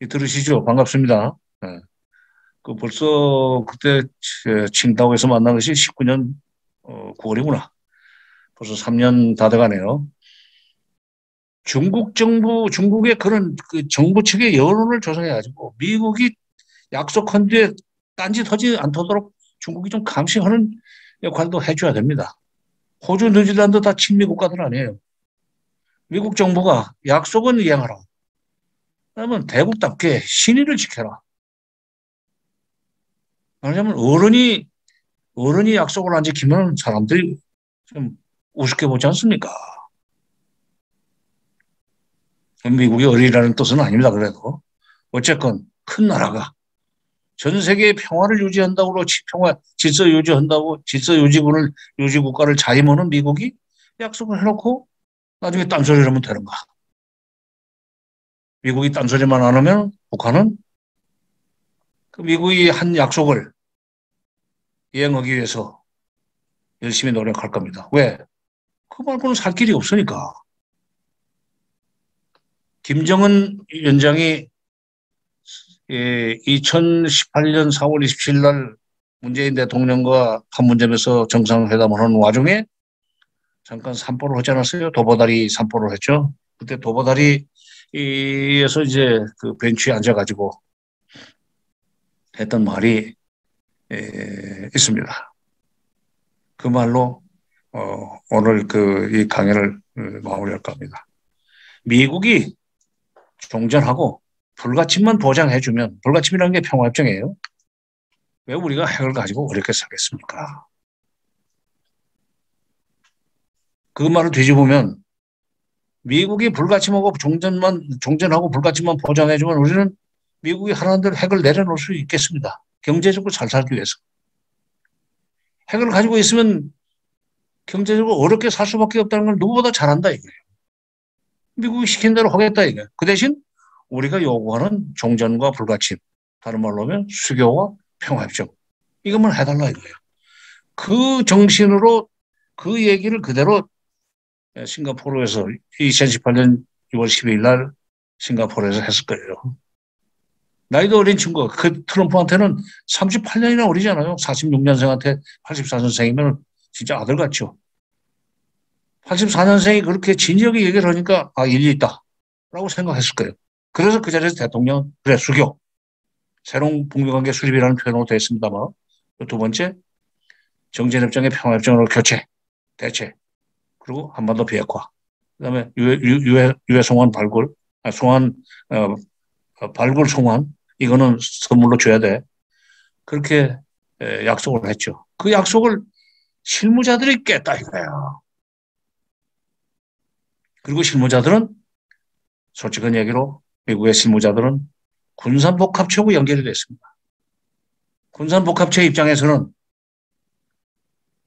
Speaker 4: 들으시죠? 반갑습니다. 네. 벌써 그때 칭다오에서 만난 것이 19년 9월이구나. 벌써 3년 다 돼가네요. 중국의 그런 그 정부 측의 여론을 조성해가지고 미국이 약속한 뒤에 딴짓하지 않도록 중국이 좀 감시하는 역할도 해줘야 됩니다. 호주, 뉴질랜드 다 친미 국가들 아니에요. 미국 정부가 약속은 이행하라. 그러면 대국답게 신의를 지켜라. 왜냐하면 어른이 약속을 안 지키면 사람들이 좀 우습게 보지 않습니까? 미국이 어리라는 뜻은 아닙니다. 그래도 어쨌건 큰 나라가 전 세계의 평화를 유지한다고 질서 유지한다고 유지 국가를 자임하는 미국이 약속을 해놓고 나중에 딴소리를 하면 되는가? 미국이 딴소리만 안 하면 북한은 그 미국이 한 약속을 이행하기 위해서 열심히 노력할 겁니다. 왜? 그 말고는 살 길이 없으니까. 김정은 위원장이 2018년 4월 27일 날 문재인 대통령과 판문점에서 정상회담을 하는 와중에 잠깐 산보를 하지 않았어요? 도보다리 산보를 했죠. 그때 도보다리에서 이제 그 벤치에 앉아가지고 했던 말이 있습니다. 그 말로 오늘 이 강연을 마무리할까 합니다. 미국이 종전하고 불가침만 보장해주면, 불가침이라는 게 평화협정이에요. 왜 우리가 핵을 가지고 어렵게 살겠습니까? 그 말을 뒤집으면 미국이 불가침하고 종전하고 불가침만 보장해주면 우리는 미국이 하라는 대로 핵을 내려놓을 수 있겠습니다. 경제적으로 잘 살기 위해서. 핵을 가지고 있으면 경제적으로 어렵게 살 수밖에 없다는 걸 누구보다 잘한다 이거예요. 미국이 시킨 대로 하겠다 이거예요. 그 대신 우리가 요구하는 종전과 불가침, 다른 말로 하면 수교와 평화협정, 이것만 해달라 이거예요. 그 정신으로 그 얘기를 그대로 싱가포르에서 2018년 6월 12일 날 싱가포르에서 했을 거예요. 나이도 어린 친구가, 그 트럼프한테는 38년이나 어리잖아요. 46년생한테 84년생이면 진짜 아들 같죠. 84년생이 그렇게 진지하게 얘기를 하니까 일리 있다 라고 생각했을 거예요. 그래서 그 자리에서 대통령, 그래, 수교. 새로운 북미관계 수립이라는 표현으로 되어 있습니다만, 두 번째, 정전협정의 평화협정으로 교체, 대체, 그리고 한반도 비핵화. 그다음에 유해 송환 발굴, 발굴 송환, 이거는 선물로 줘야 돼. 그렇게 약속을 했죠. 그 약속을 실무자들이 깼다 이거예요. 그리고 실무자들은 솔직한 얘기로 미국의 실무자들은 군산복합체하고 연결이 됐습니다. 군산복합체 입장에서는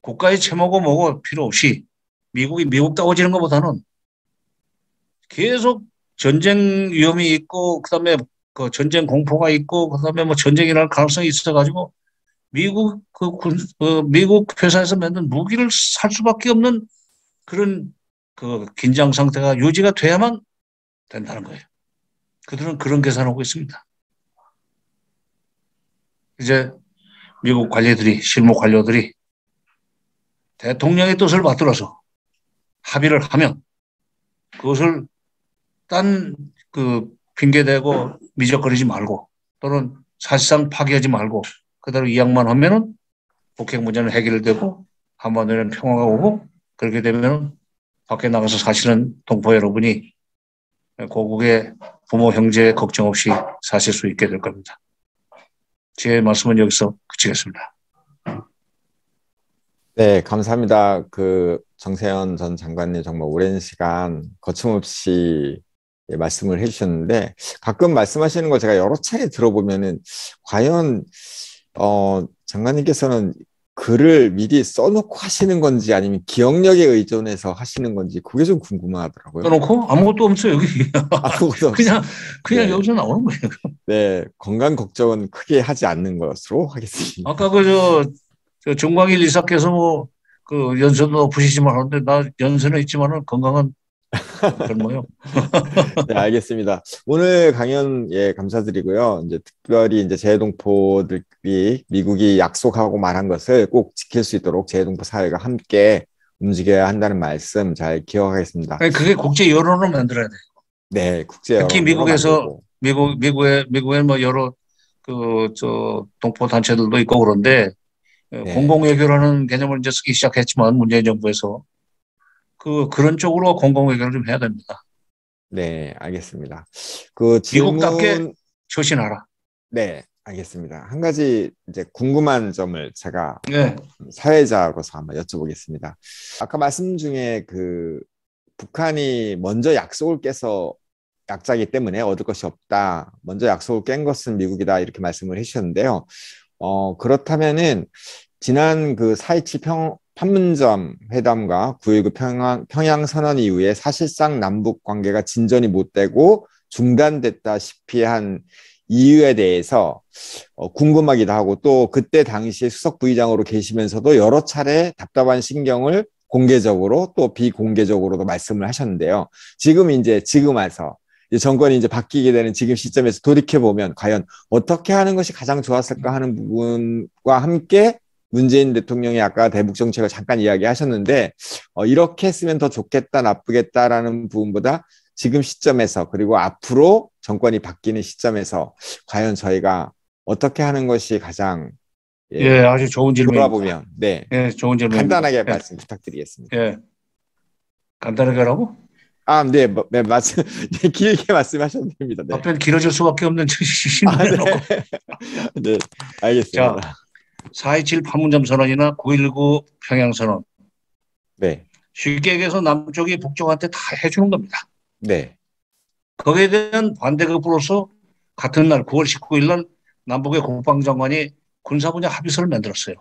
Speaker 4: 국가의 채무고 뭐고 필요 없이 미국 따오지는 것보다는 계속 전쟁 위험이 있고 그다음에 그 전쟁 공포가 있고 그다음에 뭐 전쟁이 날 가능성이 있어가지고 미국 회사에서 만든 무기를 살 수밖에 없는 그런 그 긴장 상태가 유지가 돼야만 된다는 거예요. 그들은 그런 계산하고 있습니다. 이제 미국 관리들이 실무 관료들이 대통령의 뜻을 받들어서 합의를 하면 그것을 딴 그 핑계대고 미적거리지 말고 또는 사실상 파기하지 말고 그대로 이양만 하면은 북핵 문제는 해결되고 한반도에는 평화가 오고 그렇게 되면은 밖에 나가서 사시는 동포 여러분이 고국의 부모 형제 걱정 없이 사실 수 있게 될 겁니다. 제 말씀은 여기서 그치겠습니다.
Speaker 1: 네, 감사합니다. 그 정세현 전 장관님 정말 오랜 시간 거침없이 말씀을 해주셨는데 가끔 말씀하시는 걸 제가 여러 차례 들어보면은 과연 장관님께서는 글을 미리 써놓고 하시는 건지 아니면 기억력에 의존해서 하시는 건지 그게 좀 궁금하더라고요.
Speaker 4: 써놓고 아무것도 없어요 여기.
Speaker 1: 아무것도
Speaker 4: 그냥
Speaker 1: 네.
Speaker 4: 여기서 나오는 거예요.
Speaker 1: 네, 건강 걱정은 크게 하지 않는 것으로 하겠습니다.
Speaker 4: 아까 저 정광일 이사께서 뭐 그 연세도 높으시지만 하는데 나 연세는 있지만은 건강은 젊어요.
Speaker 1: 네, 알겠습니다. 오늘 강연 감사드리고요. 이제 특별히 이제 재해동포들이 미국이 약속하고 말한 것을 꼭 지킬 수 있도록 재해동포 사회가 함께 움직여야 한다는 말씀 잘 기억하겠습니다.
Speaker 4: 아니, 그게 국제 여론을 만들어야 돼.
Speaker 1: 네, 국제 여론.
Speaker 4: 특히 미국에서 미국에 뭐 여러 동포 단체들도 있고 그런데
Speaker 1: 네.
Speaker 4: 공공외교라는 개념을 이제 쓰기 시작했지만 문재인 정부에서 그런 쪽으로 공공외교를 좀 해야 됩니다.
Speaker 1: 네, 알겠습니다. 그 질문
Speaker 4: 미국답게 처신하라.
Speaker 1: 네, 알겠습니다. 한 가지 이제 궁금한 점을 제가
Speaker 4: 네.
Speaker 1: 사회자로서 한번 여쭤보겠습니다. 아까 말씀 중에 그 북한이 먼저 약속을 깨서 약자이기 때문에 얻을 것이 없다. 먼저 약속을 깬 것은 미국이다. 이렇게 말씀을 해주셨는데요. 그렇다면은 지난 그 4.27 판문점 회담과 9.19 평양 선언 이후에 사실상 남북 관계가 진전이 못 되고 중단됐다시피 한 이유에 대해서 궁금하기도 하고 또 그때 당시에 수석 부의장으로 계시면서도 여러 차례 답답한 심경을 공개적으로 또 비공개적으로도 말씀을 하셨는데요. 지금 와서 정권이 이제 바뀌게 되는 지금 시점에서 돌이켜보면 과연 어떻게 하는 것이 가장 좋았을까 하는 부분과 함께 문재인 대통령이 아까 대북 정책을 잠깐 이야기하셨는데 이렇게 했으면 더 좋겠다 나쁘겠다라는 부분보다 지금 시점에서 그리고 앞으로 정권이 바뀌는 시점에서 과연 저희가 어떻게 하는 것이 가장
Speaker 4: 아주 좋은 질문입니다.
Speaker 1: 돌아보면 네,
Speaker 4: 좋은 질문입니다.
Speaker 1: 간단하게 말씀 부탁드리겠습니다.
Speaker 4: 간단하게 하라고?
Speaker 1: 네, 말씀 길게 말씀하셔도 됩니다. 네.
Speaker 4: 답변 길어질 수밖에 없는 질문이라고.
Speaker 1: 네, 알겠습니다.
Speaker 4: 자, 4.27 판문점 선언이나 9.19 평양 선언.
Speaker 1: 네.
Speaker 4: 쉽게 얘기해서 남쪽이 북쪽한테 다 해주는 겁니다.
Speaker 1: 네.
Speaker 4: 거기에 대한 반대급부로서 같은 날 9월 19일 날 남북의 국방장관이 군사 분야 합의서를 만들었어요.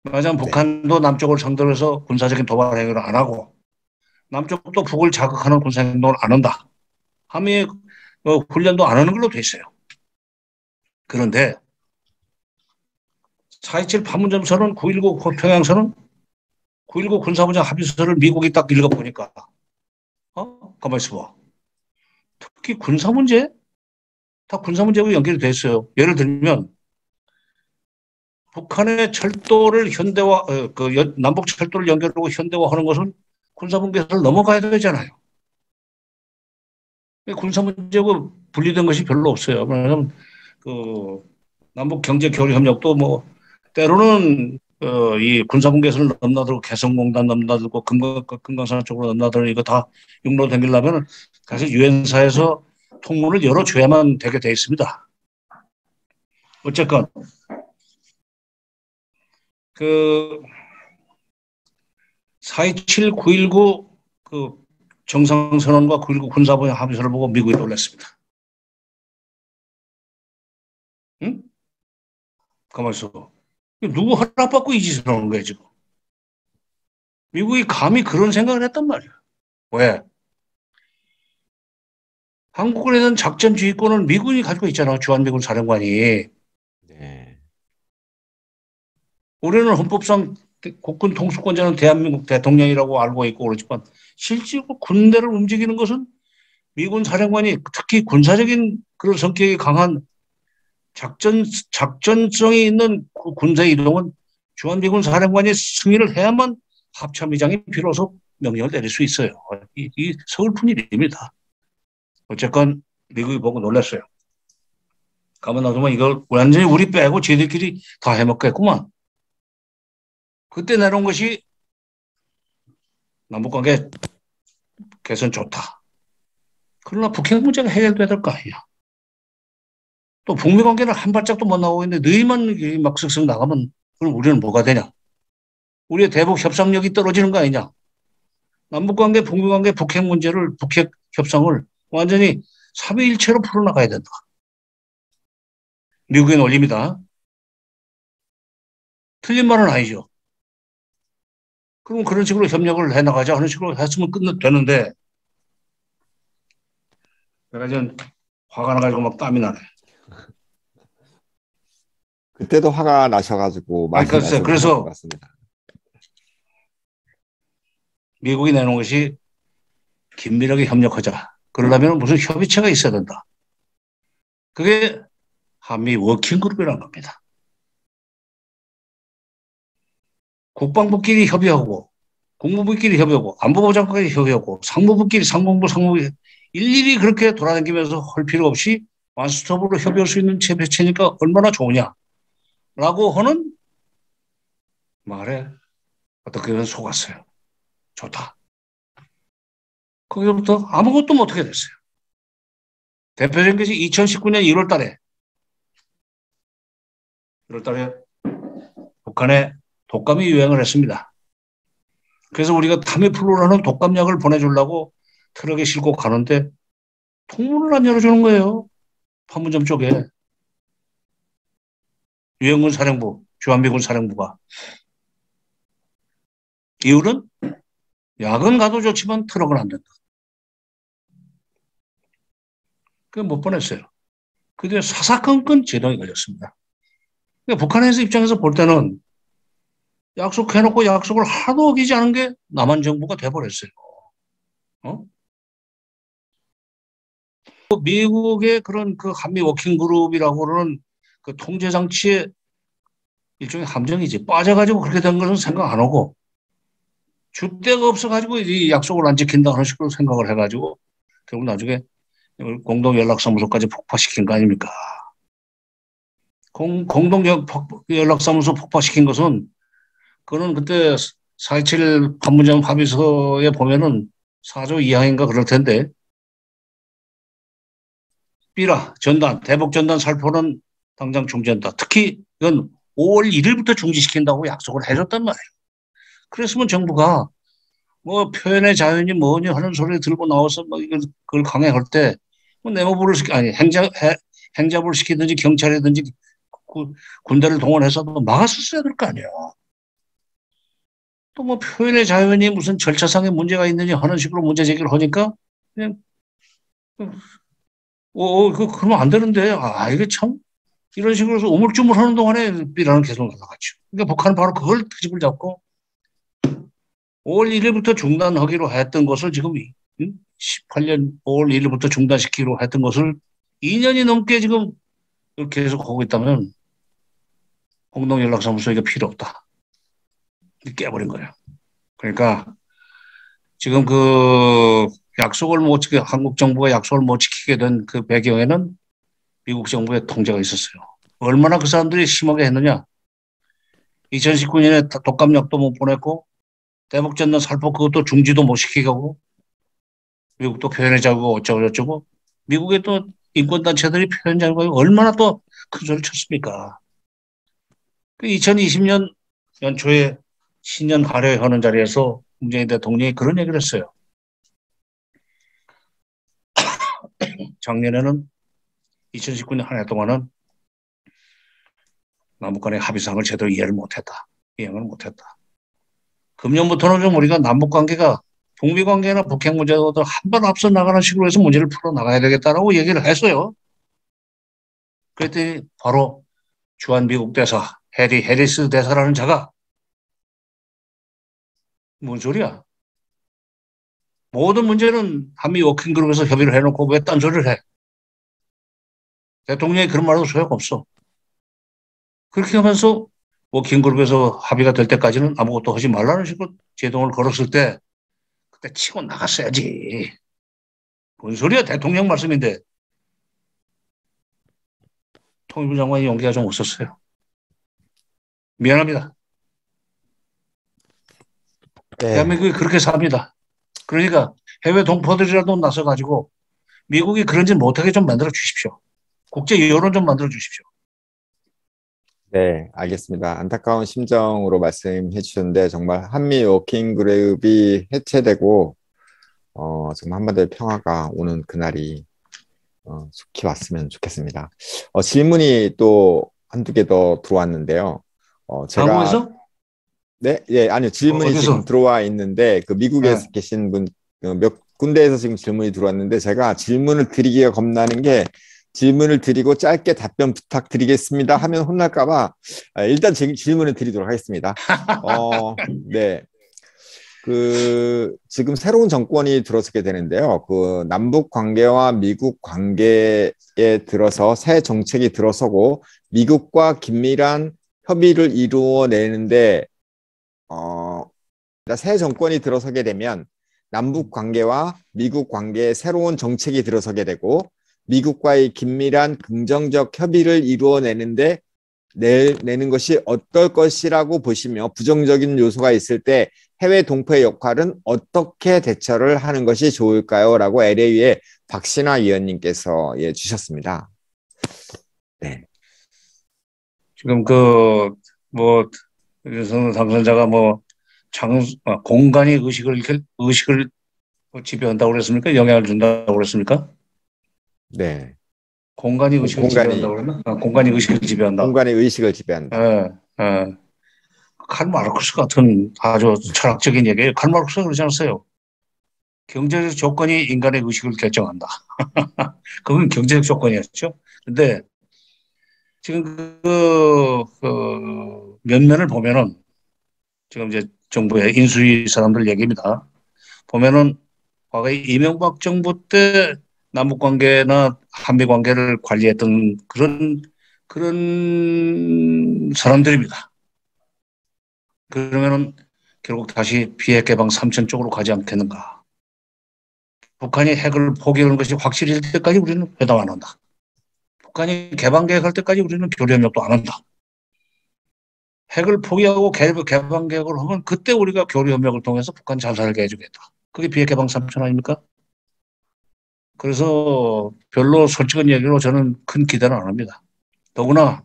Speaker 4: 말하자면 북한도 남쪽을 상대로 해서 군사적인 도발 행위를 안 하고 남쪽도 북을 자극하는 군사행동을 안 한다. 함의 훈련도 안 하는 걸로 돼 있어요. 그런데 4.27 판문점 선언, 9.19 평양 선언, 9.19 군사분야 합의서를 미국이 딱 읽어보니까 가만히 있어봐. 특히 군사 문제? 다 군사 문제하고 연결이 돼 있어요. 예를 들면 북한의 철도를 남북 철도를 연결하고 현대화하는 것은 군사 분계선을 넘어가야 되잖아요. 군사 문제하고 분리된 것이 별로 없어요. 왜냐하면 그 남북 경제 교류 협력도 뭐 때로는 이 군사분계선을 넘나들고 개성공단 넘나들고 금강산 쪽으로 넘나들고 이거 다 육로 당기려면 사실 유엔사에서 통문을 열어줘야만 되게 돼 있습니다. 어쨌건 그 4.27, 9.19 그 정상선언과 9.19 군사보행 합의서를 보고 미국이 놀랐습니다. 응? 가만히 있어. 누구 허락받고 이 짓을 하는 거야, 지금. 미국이 감히 그런 생각을 했단 말이야. 왜? 한국에 대한 작전 지휘권을 미군이 가지고 있잖아, 주한미군 사령관이.
Speaker 1: 네.
Speaker 4: 우리는 헌법상 국군 통수권자는 대한민국 대통령이라고 알고 있고 그렇지만 실제로 군대를 움직이는 것은 미군 사령관이 특히 군사적인 그런 성격이 강한 작전성이 있는 군사 이동은 주한미군 사령관이 승인을 해야만 합참의장이 비로소 명령을 내릴 수 있어요. 이 서글픈 일입니다. 어쨌건 미국이 보고 놀랐어요. 가만 놔두면 이걸 완전히 우리 빼고 지들끼리 다 해먹겠구만. 그때 내놓은 것이 남북관계 개선 좋다. 그러나 북핵 문제가 해결돼야 될 거 아니야. 또 북미 관계는 한 발짝도 못 나오고 있는데 너희만 막 쓱쓱 나가면 그럼 우리는 뭐가 되냐? 우리의 대북 협상력이 떨어지는 거 아니냐? 남북관계, 북미관계, 북핵 문제를 북핵 협상을 완전히 삼위일체로 풀어나가야 된다. 미국의 논리입니다. 틀린 말은 아니죠. 그럼 그런 식으로 협력을 해나가자 하는 식으로 했으면 되는데 내가 지금 화가 나가지고 막 땀이 나네.
Speaker 1: 그때도 화가 나셔가지고 많이 나셨던 것 같습니다.
Speaker 4: 미국이 내놓은 것이 긴밀하게 협력하자. 그러려면 무슨 협의체가 있어야 된다. 그게 한미 워킹그룹이라는 겁니다. 국방부끼리 협의하고 국무부끼리 협의하고 안보부 장관끼리 협의하고 상무부끼리 상무부 일일이 그렇게 돌아다니면서 할 필요 없이 완스톱으로 협의할 수 있는 체계체니까 얼마나 좋으냐라고 하는 말에 어떻게든 속았어요. 좋다. 거기서부터 아무것도 못하게 됐어요. 대표적인 것이 2019년 1월 달에 북한에 독감이 유행을 했습니다. 그래서 우리가 타미플루라는 독감약을 보내주려고 트럭에 싣고 가는데 통문을 안 열어주는 거예요. 판문점 쪽에. 유엔군 사령부, 주한미군 사령부가. 이유는 약은 가도 좋지만 트럭은 안 된다. 그게 못 보냈어요. 그 뒤에 사사건건 제동이 걸렸습니다. 그러니까 북한에서 입장에서 볼 때는 약속해놓고 약속을 하나도 어기지 않은 게 남한 정부가 돼버렸어요. 미국의 그런 그 한미 워킹그룹이라고 하는 그 통제장치의 일종의 함정이지. 빠져가지고 그렇게 된 것은 생각 안 하고 줏대가 없어가지고 이 약속을 안 지킨다 하는 식으로 생각을 해가지고 결국 나중에 공동연락사무소까지 폭파시킨 거 아닙니까? 공동연락사무소 폭파시킨 것은 그거는 그때 4.27 판문점 합의서에 보면은 4조 2항인가 그럴 텐데 삐라 전단 대북 전단 살포는 당장 중지한다. 특히 이건 5월 1일부터 중지시킨다고 약속을 해줬단 말이에요. 그랬으면 정부가 뭐 표현의 자유니 뭐니 하는 소리 들고 나와서 뭐 이걸 그걸 강행할 때 뭐 내무부를 행자부를 시키든지 경찰이든지 군대를 동원해서 막았었어야 될 거 아니에요. 또 뭐 표현의 자유니 무슨 절차상의 문제가 있느냐 하는 식으로 문제 제기를 하니까 그냥 그러면 안 되는데 이게 참 이런 식으로 해서 우물쭈물하는 동안에 삐라는 계속 날아갔죠. 그러니까 북한은 바로 그걸 트집을 잡고 5월 1일부터 중단하기로 했던 것을 지금 18년 5월 1일부터 중단시키기로 했던 것을 2년이 넘게 지금 계속 하고 있다면 공동연락사무소가 필요 없다. 깨버린 거예요. 그러니까 지금 그 한국 정부가 약속을 못 지키게 된 그 배경에는 미국 정부의 통제가 있었어요. 얼마나 그 사람들이 심하게 했느냐. 2019년에 독감약도 못 보냈고, 대북전단 살포 그것도 중지도 못 시키고, 미국도 표현의 자유가 어쩌고저쩌고, 미국의 또 인권단체들이 표현 자유가 얼마나 또 큰 소리를 쳤습니까? 2020년 연초에 신년 할애하는 자리에서 문재인 대통령이 그런 얘기를 했어요. 작년에는 2019년 한 해 동안은 남북 간의 합의사항을 제대로 이해를 못했다. 이해를 못했다. 금년부터는 좀 우리가 남북 관계가 북미 관계나 북핵 문제보다 한 발 앞서 나가는 식으로 해서 문제를 풀어 나가야 되겠다라고 얘기를 했어요. 그랬더니 바로 주한 미국 대사 해리스 대사라는 자가 뭔 소리야? 모든 문제는 한미 워킹그룹에서 협의를 해놓고 왜 딴소리를 해? 대통령이 그런 말도 소용없어. 그렇게 하면서 워킹그룹에서 합의가 될 때까지는 아무것도 하지 말라는 식으로 제동을 걸었을 때 그때 치고 나갔어야지. 뭔 소리야? 대통령 말씀인데. 통일부 장관이 용기가 좀 없었어요. 미안합니다.
Speaker 1: 네.
Speaker 4: 대한민국이 그렇게 삽니다. 그러니까 해외 동포들이라도 나서가지고 미국이 그런 짓 못하게 좀 만들어 주십시오. 국제 여론 좀 만들어 주십시오.
Speaker 1: 네, 알겠습니다. 안타까운 심정으로 말씀해 주셨는데 정말 한미 워킹 그룹이 해체되고 정말 한반도의 평화가 오는 그날이 속히 왔으면 좋겠습니다. 질문이 또 한두 개 더 들어왔는데요. 제가
Speaker 4: 한국에서?
Speaker 1: 네, 예, 아니요. 질문이
Speaker 4: 어디서?
Speaker 1: 지금 들어와 있는데 그 미국에
Speaker 4: 네.
Speaker 1: 계신 분 몇 군데에서 지금 질문이 들어왔는데 제가 질문을 드리기가 겁나는 게 질문을 드리고 짧게 답변 부탁드리겠습니다 하면 혼날까 봐 일단 질문을 드리도록 하겠습니다. 네. 지금 새로운 정권이 들어서게 되는데요. 그 남북 관계와 미국 관계에 들어서 새 정책이 들어서고 미국과 긴밀한 협의를 이루어내는데 새 정권이 들어서게 되면 남북 관계와 미국 관계에 새로운 정책이 들어서게 되고 미국과의 긴밀한 긍정적 협의를 이루어내는데 내는 것이 어떨 것이라고 보시며 부정적인 요소가 있을 때 해외 동포의 역할은 어떻게 대처를 하는 것이 좋을까요? 라고 LA의 박신화 위원님께서 주셨습니다. 네.
Speaker 4: 지금 윤석열 당선자가 공간이 의식을 지배한다고 그랬습니까? 영향을 준다고 그랬습니까?
Speaker 1: 네.
Speaker 4: 공간이 의식을 지배한다고 그랬나? 공간이 의식을 지배한다.
Speaker 1: 공간의 의식을 지배한다.
Speaker 4: 칼 마르크스 같은 아주 철학적인 얘기예요. 칼 마르크스가 그러지 않았어요. 경제적 조건이 인간의 의식을 결정한다. 그건 경제적 조건이었죠. 근데 지금 면면을 보면은 지금 이제 정부의 인수위 사람들 얘기입니다. 보면은 과거에 이명박 정부 때 남북 관계나 한미 관계를 관리했던 그런 사람들입니다. 그러면은 결국 다시 비핵 개방 3천 쪽으로 가지 않겠는가? 북한이 핵을 포기하는 것이 확실해질 때까지 우리는 회담 안 한다. 북한이 개방 계획할 때까지 우리는 교류 협력도 안 한다. 핵을 포기하고 개방 계획을 하면 그때 우리가 교류 협력을 통해서 북한 잘 살게 해주겠다. 그게 비핵 개방 3천 아닙니까? 그래서 별로 솔직한 얘기로 저는 큰 기대는 안 합니다. 더구나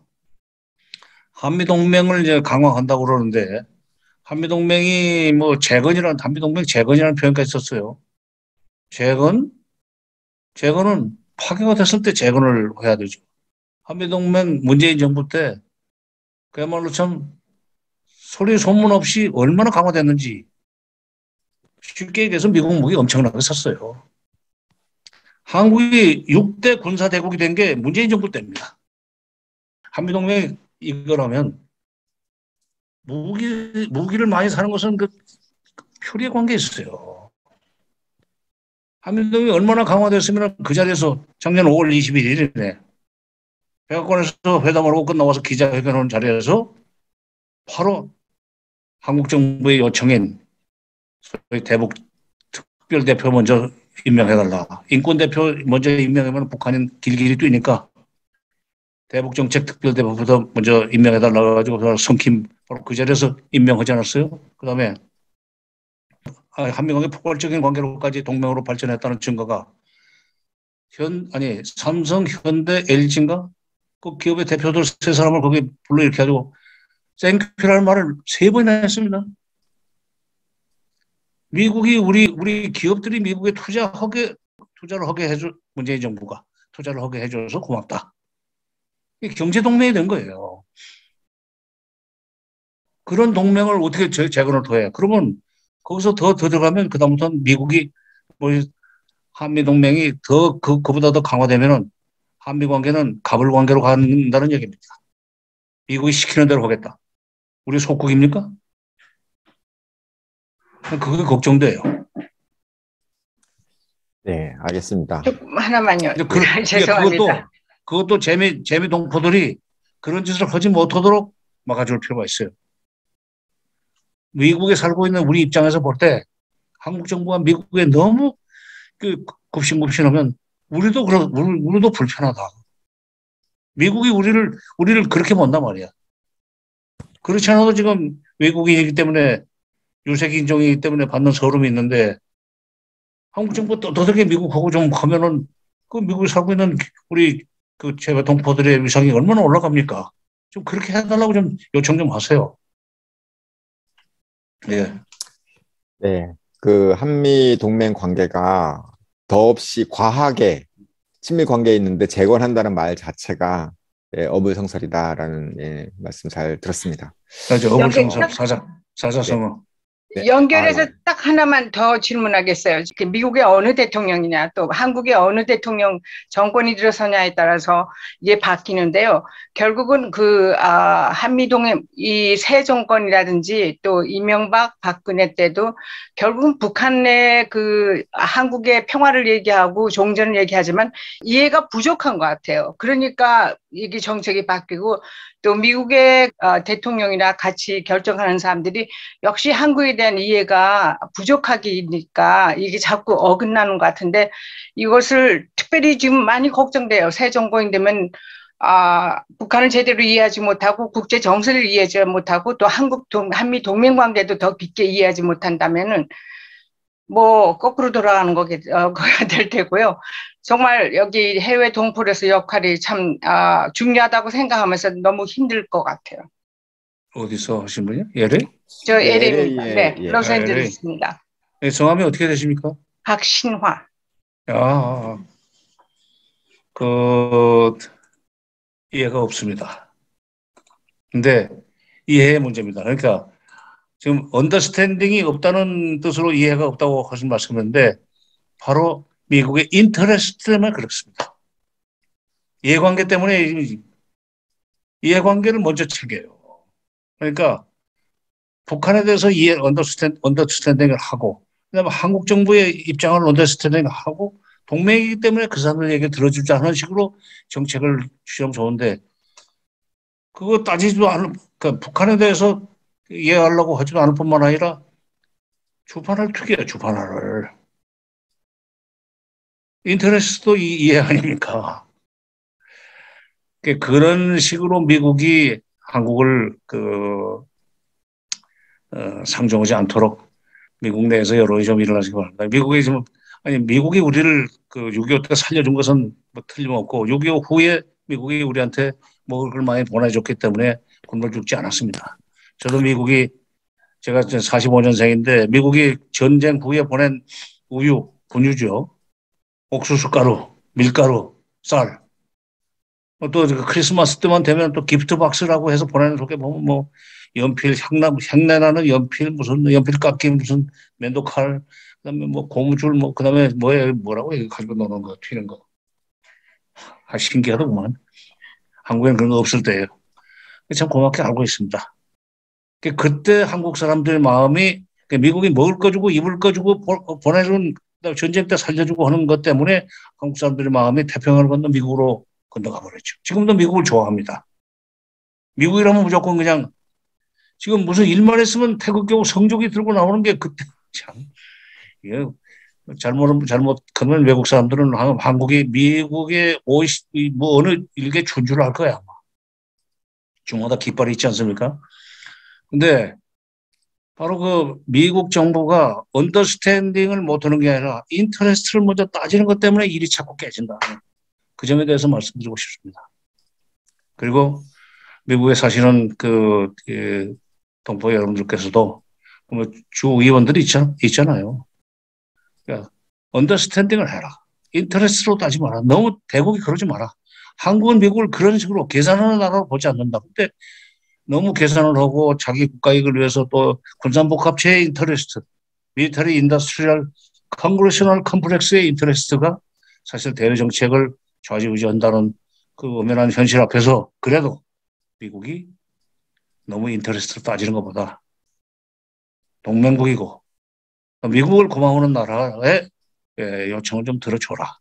Speaker 4: 한미동맹을 이제 강화한다고 그러는데 한미동맹이 한미동맹 재건이라는 표현까지 썼어요. 재건은 파괴가 됐을 때 재건을 해야 되죠. 한미동맹 문재인 정부 때 그야말로 참 소리 소문 없이 얼마나 강화됐는지 쉽게 얘기해서 미국 무기 엄청나게 샀어요. 한국이 6대 군사대국이 된 게 문재인 정부 때입니다. 한미동맹이 이거라면 무기를 많이 사는 것은 그 표리의 관계에 있어요. 한미동맹이 얼마나 강화됐으면 그 자리에서 작년 5월 21일이네. 백악관에서 회담을 하고 끝나와서 기자회견하는 자리에서 바로 한국 정부의 요청인 소위 대북 특별대표 먼저 임명해달라. 인권 대표 먼저 임명하면 북한은 길길이 뛰니까 대북정책특별대표부터 먼저 임명해달라 가지고 성킴 바로 그 자리에서 임명하지 않았어요? 그 다음에 한미관계 포괄적인 관계로까지 동맹으로 발전했다는 증거가 삼성, 현대, LG인가? 그 기업의 대표들 세 사람을 거기 불러 이렇게 가지고 땡큐라는 말을 3번이나 했습니다. 미국이 우리 기업들이 미국에 투자를 하게 해줘, 문재인 정부가 투자를 하게 해줘서 고맙다. 이게 경제 동맹이 된 거예요. 그런 동맹을 어떻게 재건을 더 해? 그러면 거기서 더 들어가면 그다음부터는 미국이 뭐 한미 동맹이 그보다 더 강화되면은 한미 관계는 갑을 관계로 간다는 얘기입니다. 미국이 시키는 대로 하겠다. 우리 속국입니까? 그게 걱정돼요.
Speaker 1: 네, 알겠습니다.
Speaker 2: 조금 하나만요. 죄송합니다.
Speaker 4: 그것도 재미 동포들이 그런 짓을 하지 못하도록 막아줄 필요가 있어요. 미국에 살고 있는 우리 입장에서 볼 때 한국 정부가 미국에 너무 굽신굽신하면 우리도 불편하다. 미국이 우리를 그렇게 본단 말이야. 그렇지 않아도 지금 외국인이기 때문에 유색 인종이기 때문에 받는 서름이 있는데 한국 정부 떠들게 미국하고 좀 하면은 그 미국에 살고 있는 우리 그 제가 동포들의 위상이 얼마나 올라갑니까? 좀 그렇게 해달라고 좀 요청 좀 하세요. 예.
Speaker 1: 네, 그 한미 동맹 관계가 더없이 과하게 친밀 관계에 있는데 재건한다는 말 자체가 어불성설이다라는 말씀 잘 들었습니다.
Speaker 4: 그렇죠. 어불성설, 사자성어.
Speaker 1: 네.
Speaker 2: 연결해서 딱 하나만 더 질문하겠어요. 미국의 어느 대통령이냐 또 한국의 어느 대통령 정권이 들어서냐에 따라서 이게 바뀌는데요. 결국은 한미동의 이 새 정권이라든지 또 이명박, 박근혜 때도 결국은 북한의 한국의 평화를 얘기하고 종전을 얘기하지만 이해가 부족한 것 같아요. 그러니까 이게 정책이 바뀌고 또 미국의 대통령이나 같이 결정하는 사람들이 역시 한국에 대한 이해가 부족하기니까 이게 자꾸 어긋나는 것 같은데 이것을 특별히 지금 많이 걱정돼요. 새 정권이 되면 북한을 제대로 이해하지 못하고 국제 정세를 이해하지 못하고 또 한미 동맹 관계도 더 깊게 이해하지 못한다면은 뭐 거꾸로 돌아가는 거가 될 테고요. 정말 여기 해외 동포로서 역할이 참 중요하다고 생각하면서 너무 힘들 것 같아요.
Speaker 4: 어디서 하신 분이요? LA?
Speaker 2: 저 LA입니다. 네,
Speaker 1: 예.
Speaker 2: 로스앤젤레스입니다.
Speaker 4: 네, 성함이 어떻게 되십니까?
Speaker 2: 박신화.
Speaker 4: 이해가 없습니다. 근데 이해의 문제입니다. 그러니까 지금 언더스탠딩이 없다는 뜻으로 이해가 없다고 하신 말씀인데 바로 미국의 인터레스트 때문에 그렇습니다. 이해관계 때문에 이해관계를 먼저 챙겨요. 그러니까 북한에 대해서 언더스탠딩을 하고 그다음에 한국 정부의 입장을 언더스탠딩을 하고 동맹이기 때문에 그 사람들 얘기 들어주자 하는 식으로 정책을 취하면 좋은데 그거 따지지도 않을 그러니까 북한에 대해서 이해하려고 하지도 않을 뿐만 아니라 주판을 튀겨요. 주판을. 인터레스트도 이해 아닙니까? 그런 식으로 미국이 한국을 상정하지 않도록 미국 내에서 여론이 좀 일어나시기 바랍니다. 미국이 우리를 6.25 때 살려준 것은 뭐 틀림없고 6.25 후에 미국이 우리한테 먹을 걸 많이 보내줬기 때문에 굶어 죽지 않았습니다. 저도 제가 45년생인데 미국이 전쟁 후에 보낸 우유, 분유죠. 옥수수 가루, 밀가루, 쌀. 또 크리스마스 때만 되면 또 기프트 박스라고 해서 보내는 속에 보면 뭐 연필, 향내나는 연필, 무슨 연필 깎기, 무슨 면도칼, 그다음에 뭐 고무줄, 그다음에 뭐라고 이거 가지고 노는 거, 튀는 거. 신기하더구만. 한국에는 그런 거 없을 때예요. 참 고맙게 알고 있습니다. 그때 한국 사람들의 마음이 미국이 먹을 거 주고 입을 거 주고 보내준 전쟁 때 살려주고 하는 것 때문에 한국 사람들의 마음이 태평양을 건너 미국으로 건너가 버렸죠. 지금도 미국을 좋아합니다. 미국이라면 무조건 그냥 지금 무슨 일만 했으면 태극기하고 성조기 들고 나오는 게 그때 참 잘못 그러면 외국 사람들은 한국이 미국의 OECD 뭐 어느 일개 준주를 할 거야. 아마. 중마다 깃발이 있지 않습니까? 근데 바로 그 미국 정부가 언더스탠딩을 못하는 게 아니라 인터레스트를 먼저 따지는 것 때문에 일이 자꾸 깨진다. 그 점에 대해서 말씀드리고 싶습니다. 그리고 미국에 사시는 동포 여러분들께서도 주 의원들이 있잖아요. 그러니까 언더스탠딩을 해라. 인터레스트로 따지 마라. 너무 대국이 그러지 마라. 한국은 미국을 그런 식으로 계산하는 나라로 보지 않는다. 근데 너무 계산을 하고 자기 국가 이익을 위해서 또 군산복합체의 인터레스트, 밀리터리 인더스트리얼 컨그레셔널 컴플렉스의 인터레스트가 사실 대외 정책을 좌지우지한다는 그 엄연한 현실 앞에서 그래도 미국이 너무 인터레스트로 따지는 것보다 동맹국이고 미국을 고마워하는 나라의 요청을 좀 들어줘라.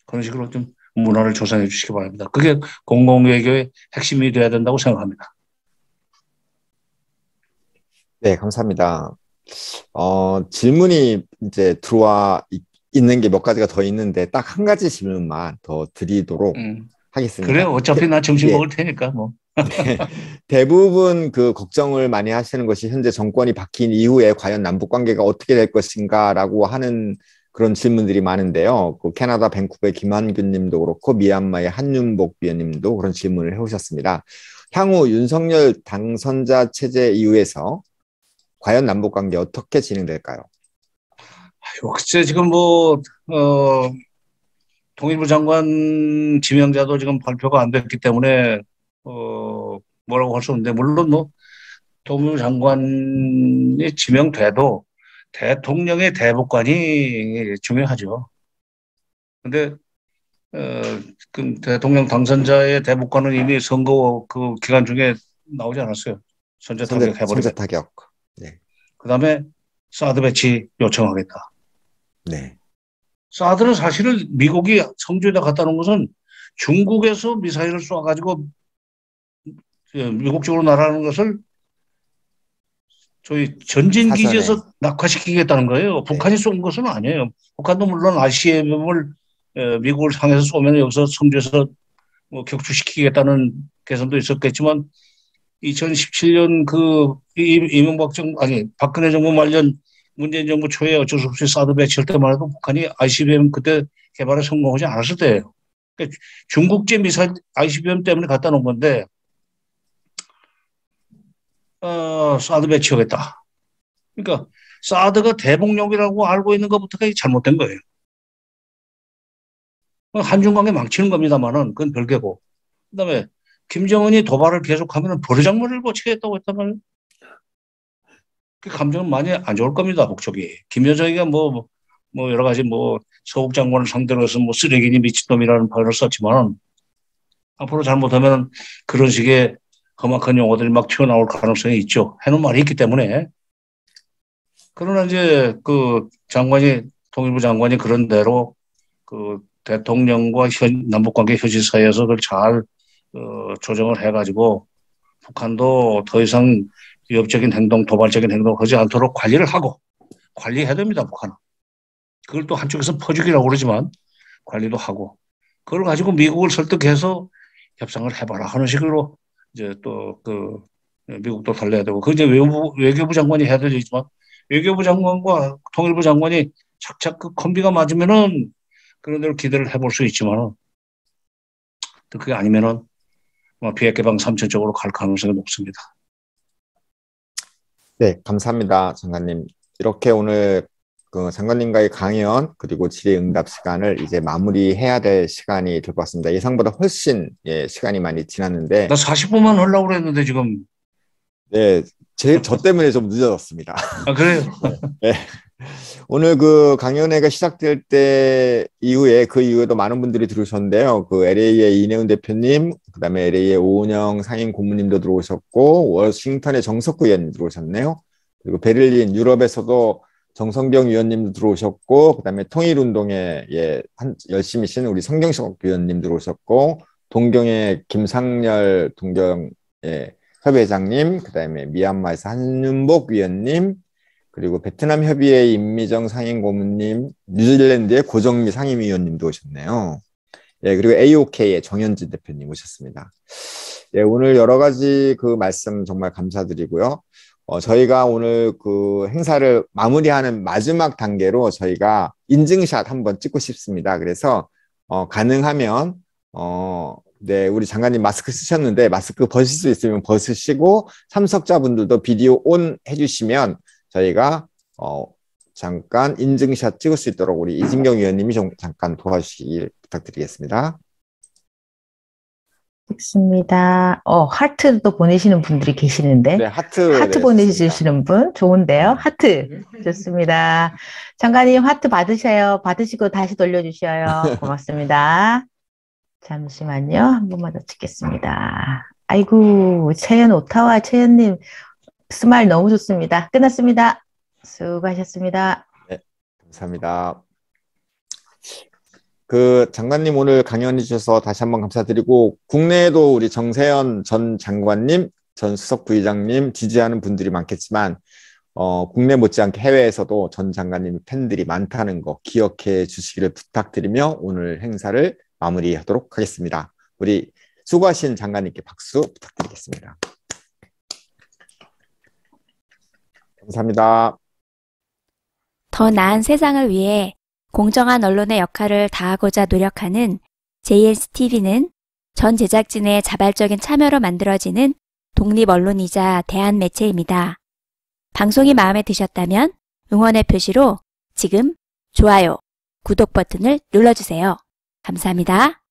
Speaker 4: 그런 식으로 좀 문화를 조성해 주시기 바랍니다. 그게 공공외교의 핵심이 돼야 된다고 생각합니다.
Speaker 1: 네, 감사합니다. 질문이 이제 들어와 있는 게 몇 가지가 더 있는데 딱 한 가지 질문만 더 드리도록 하겠습니다.
Speaker 4: 그래, 어차피 나 점심
Speaker 1: 예.
Speaker 4: 먹을 테니까 뭐.
Speaker 1: 네, 대부분 그 걱정을 많이 하시는 것이 현재 정권이 바뀐 이후에 과연 남북 관계가 어떻게 될 것인가라고 하는 그런 질문들이 많은데요. 그 캐나다 밴쿠버의 김한균 님도 그렇고 미얀마의 한윤복 위원님도 그런 질문을 해오셨습니다. 향후 윤석열 당선자 체제 이후에서 과연 남북 관계 어떻게 진행될까요?
Speaker 4: 글쎄 지금 통일부 장관 지명자도 지금 발표가 안 됐기 때문에 뭐라고 할 수 없는데 물론 통일부 장관이 지명돼도 대통령의 대북관이 중요하죠. 근데 그 대통령 당선자의 대북관은 이미 선거 그 기간 중에 나오지 않았어요. 선제 타격 해버리고.
Speaker 1: 선제 타격. 네.
Speaker 4: 그다음에 사드 배치 요청하겠다.
Speaker 1: 네.
Speaker 4: 사드는 사실은 미국이 성주에다 갖다 놓은 것은 중국에서 미사일을 쏴가지고 미국 쪽으로 날아가는 것을 저희 전진기지에서 낙하시키겠다는 거예요. 네. 북한이 쏜 것은 아니에요. 북한도 물론 ICBM을 미국을 향해서 쏘면 여기서 성주에서 격추시키겠다는 계산도 있었겠지만 2017년 박근혜 정부 말년 문재인 정부 초에 어쩔 수 없이 사드 배치할 때만 해도 북한이 ICBM 그때 개발에 성공하지 않았을 때예요. 그러니까 중국제 미사일 ICBM 때문에 갖다 놓은 건데 사드 배치하겠다. 그러니까 사드가 대북용이라고 알고 있는 것부터가 잘못된 거예요. 한중 관계 망치는 겁니다만은 그건 별개고. 그다음에 김정은이 도발을 계속하면 버르장머리를 고치겠다고 했단 말이에요. 그 감정은 많이 안 좋을 겁니다, 북쪽이. 김여정이가 여러 가지 서욱 장관을 상대로 해서 쓰레기니 미친놈이라는 표현을 썼지만 앞으로 잘못하면 그런 식의 험악한 용어들이 막 튀어나올 가능성이 있죠. 해놓은 말이 있기 때문에. 그러나 이제 통일부 장관이 그런 대로 대통령과 남북관계 현실 사이에서 그걸 잘 조정을 해가지고 북한도 더 이상 위협적인 행동, 도발적인 행동을 하지 않도록 관리해야 됩니다, 북한은. 그걸 또 한쪽에서 퍼주기라고 그러지만 관리도 하고 그걸 가지고 미국을 설득해서 협상을 해봐라 하는 식으로 이제 또 미국도 달래야 되고 그 이제 외교부 장관이 해야 되지만 외교부 장관과 통일부 장관이 착착 그 콤비가 맞으면은 그런 대로 기대를 해볼 수 있지만은 또 그게 아니면은 비핵 개방 3천 쪽으로 갈 가능성이 높습니다.
Speaker 1: 네, 감사합니다, 장관님. 이렇게 오늘 그 장관님과의 강연 그리고 질의응답 시간을 이제 마무리해야 될 시간이 될 것 같습니다. 예상보다 훨씬 시간이 많이 지났는데
Speaker 4: 나 40분만 하려고 그랬는데 지금
Speaker 1: 네, 저 때문에 좀 늦어졌습니다.
Speaker 4: 아 그래요?
Speaker 1: 네. 오늘 그 강연회가 시작될 때 그 이후에도 많은 분들이 들어오셨는데요. 그 LA의 이내훈 대표님, 그다음에 LA의 오은영 상임 고문님도 들어오셨고 워싱턴의 정석구 의원님 들어오셨네요. 그리고 베를린 유럽에서도 정성경 위원님도 들어오셨고 그다음에 통일운동에 열심히 신 우리 성경석 위원님 들어오셨고 동경의 김상열 동경 협의회장님, 그다음에 미얀마에서 한윤복 위원님, 그리고 베트남 협의회 임미정 상임고문님, 뉴질랜드의 고정미 상임위원님도 오셨네요. 예, 그리고 AOK의 정현진 대표님 오셨습니다. 예, 오늘 여러 가지 그 말씀 정말 감사드리고요. 저희가 오늘 그 행사를 마무리하는 마지막 단계로 저희가 인증샷 한번 찍고 싶습니다. 그래서 가능하면 네, 우리 장관님 마스크 쓰셨는데 마스크 벗을 수 있으면 벗으시고 참석자분들도 비디오 온 해주시면 저희가 잠깐 인증샷 찍을 수 있도록 우리 이진경 위원님이 좀 잠깐 도와주시길 부탁드리겠습니다.
Speaker 5: 좋습니다. 하트도 보내시는 분들이 계시는데.
Speaker 1: 네, 하트 네,
Speaker 5: 보내주시는 분 좋은데요. 하트 좋습니다. 장관님 하트 받으셔요. 받으시고 다시 돌려주셔요. 고맙습니다. 잠시만요. 한 번만 더 찍겠습니다. 아이고, 오타와 채연님 스마일 너무 좋습니다. 끝났습니다. 수고하셨습니다.
Speaker 1: 네, 감사합니다. 그 장관님 오늘 강연해 주셔서 다시 한번 감사드리고 국내에도 우리 정세현 전 장관님, 전 수석 부의장님 지지하는 분들이 많겠지만 국내 못지않게 해외에서도 전 장관님 팬들이 많다는 거 기억해 주시기를 부탁드리며 오늘 행사를 마무리하도록 하겠습니다. 우리 수고하신 장관님께 박수 부탁드리겠습니다. 감사합니다.
Speaker 6: 더 나은 세상을 위해 공정한 언론의 역할을 다하고자 노력하는 JSTV는 전 제작진의 자발적인 참여로 만들어지는 독립 언론이자 대한 매체입니다. 방송이 마음에 드셨다면 응원의 표시로 지금 좋아요, 구독 버튼을 눌러주세요. 감사합니다.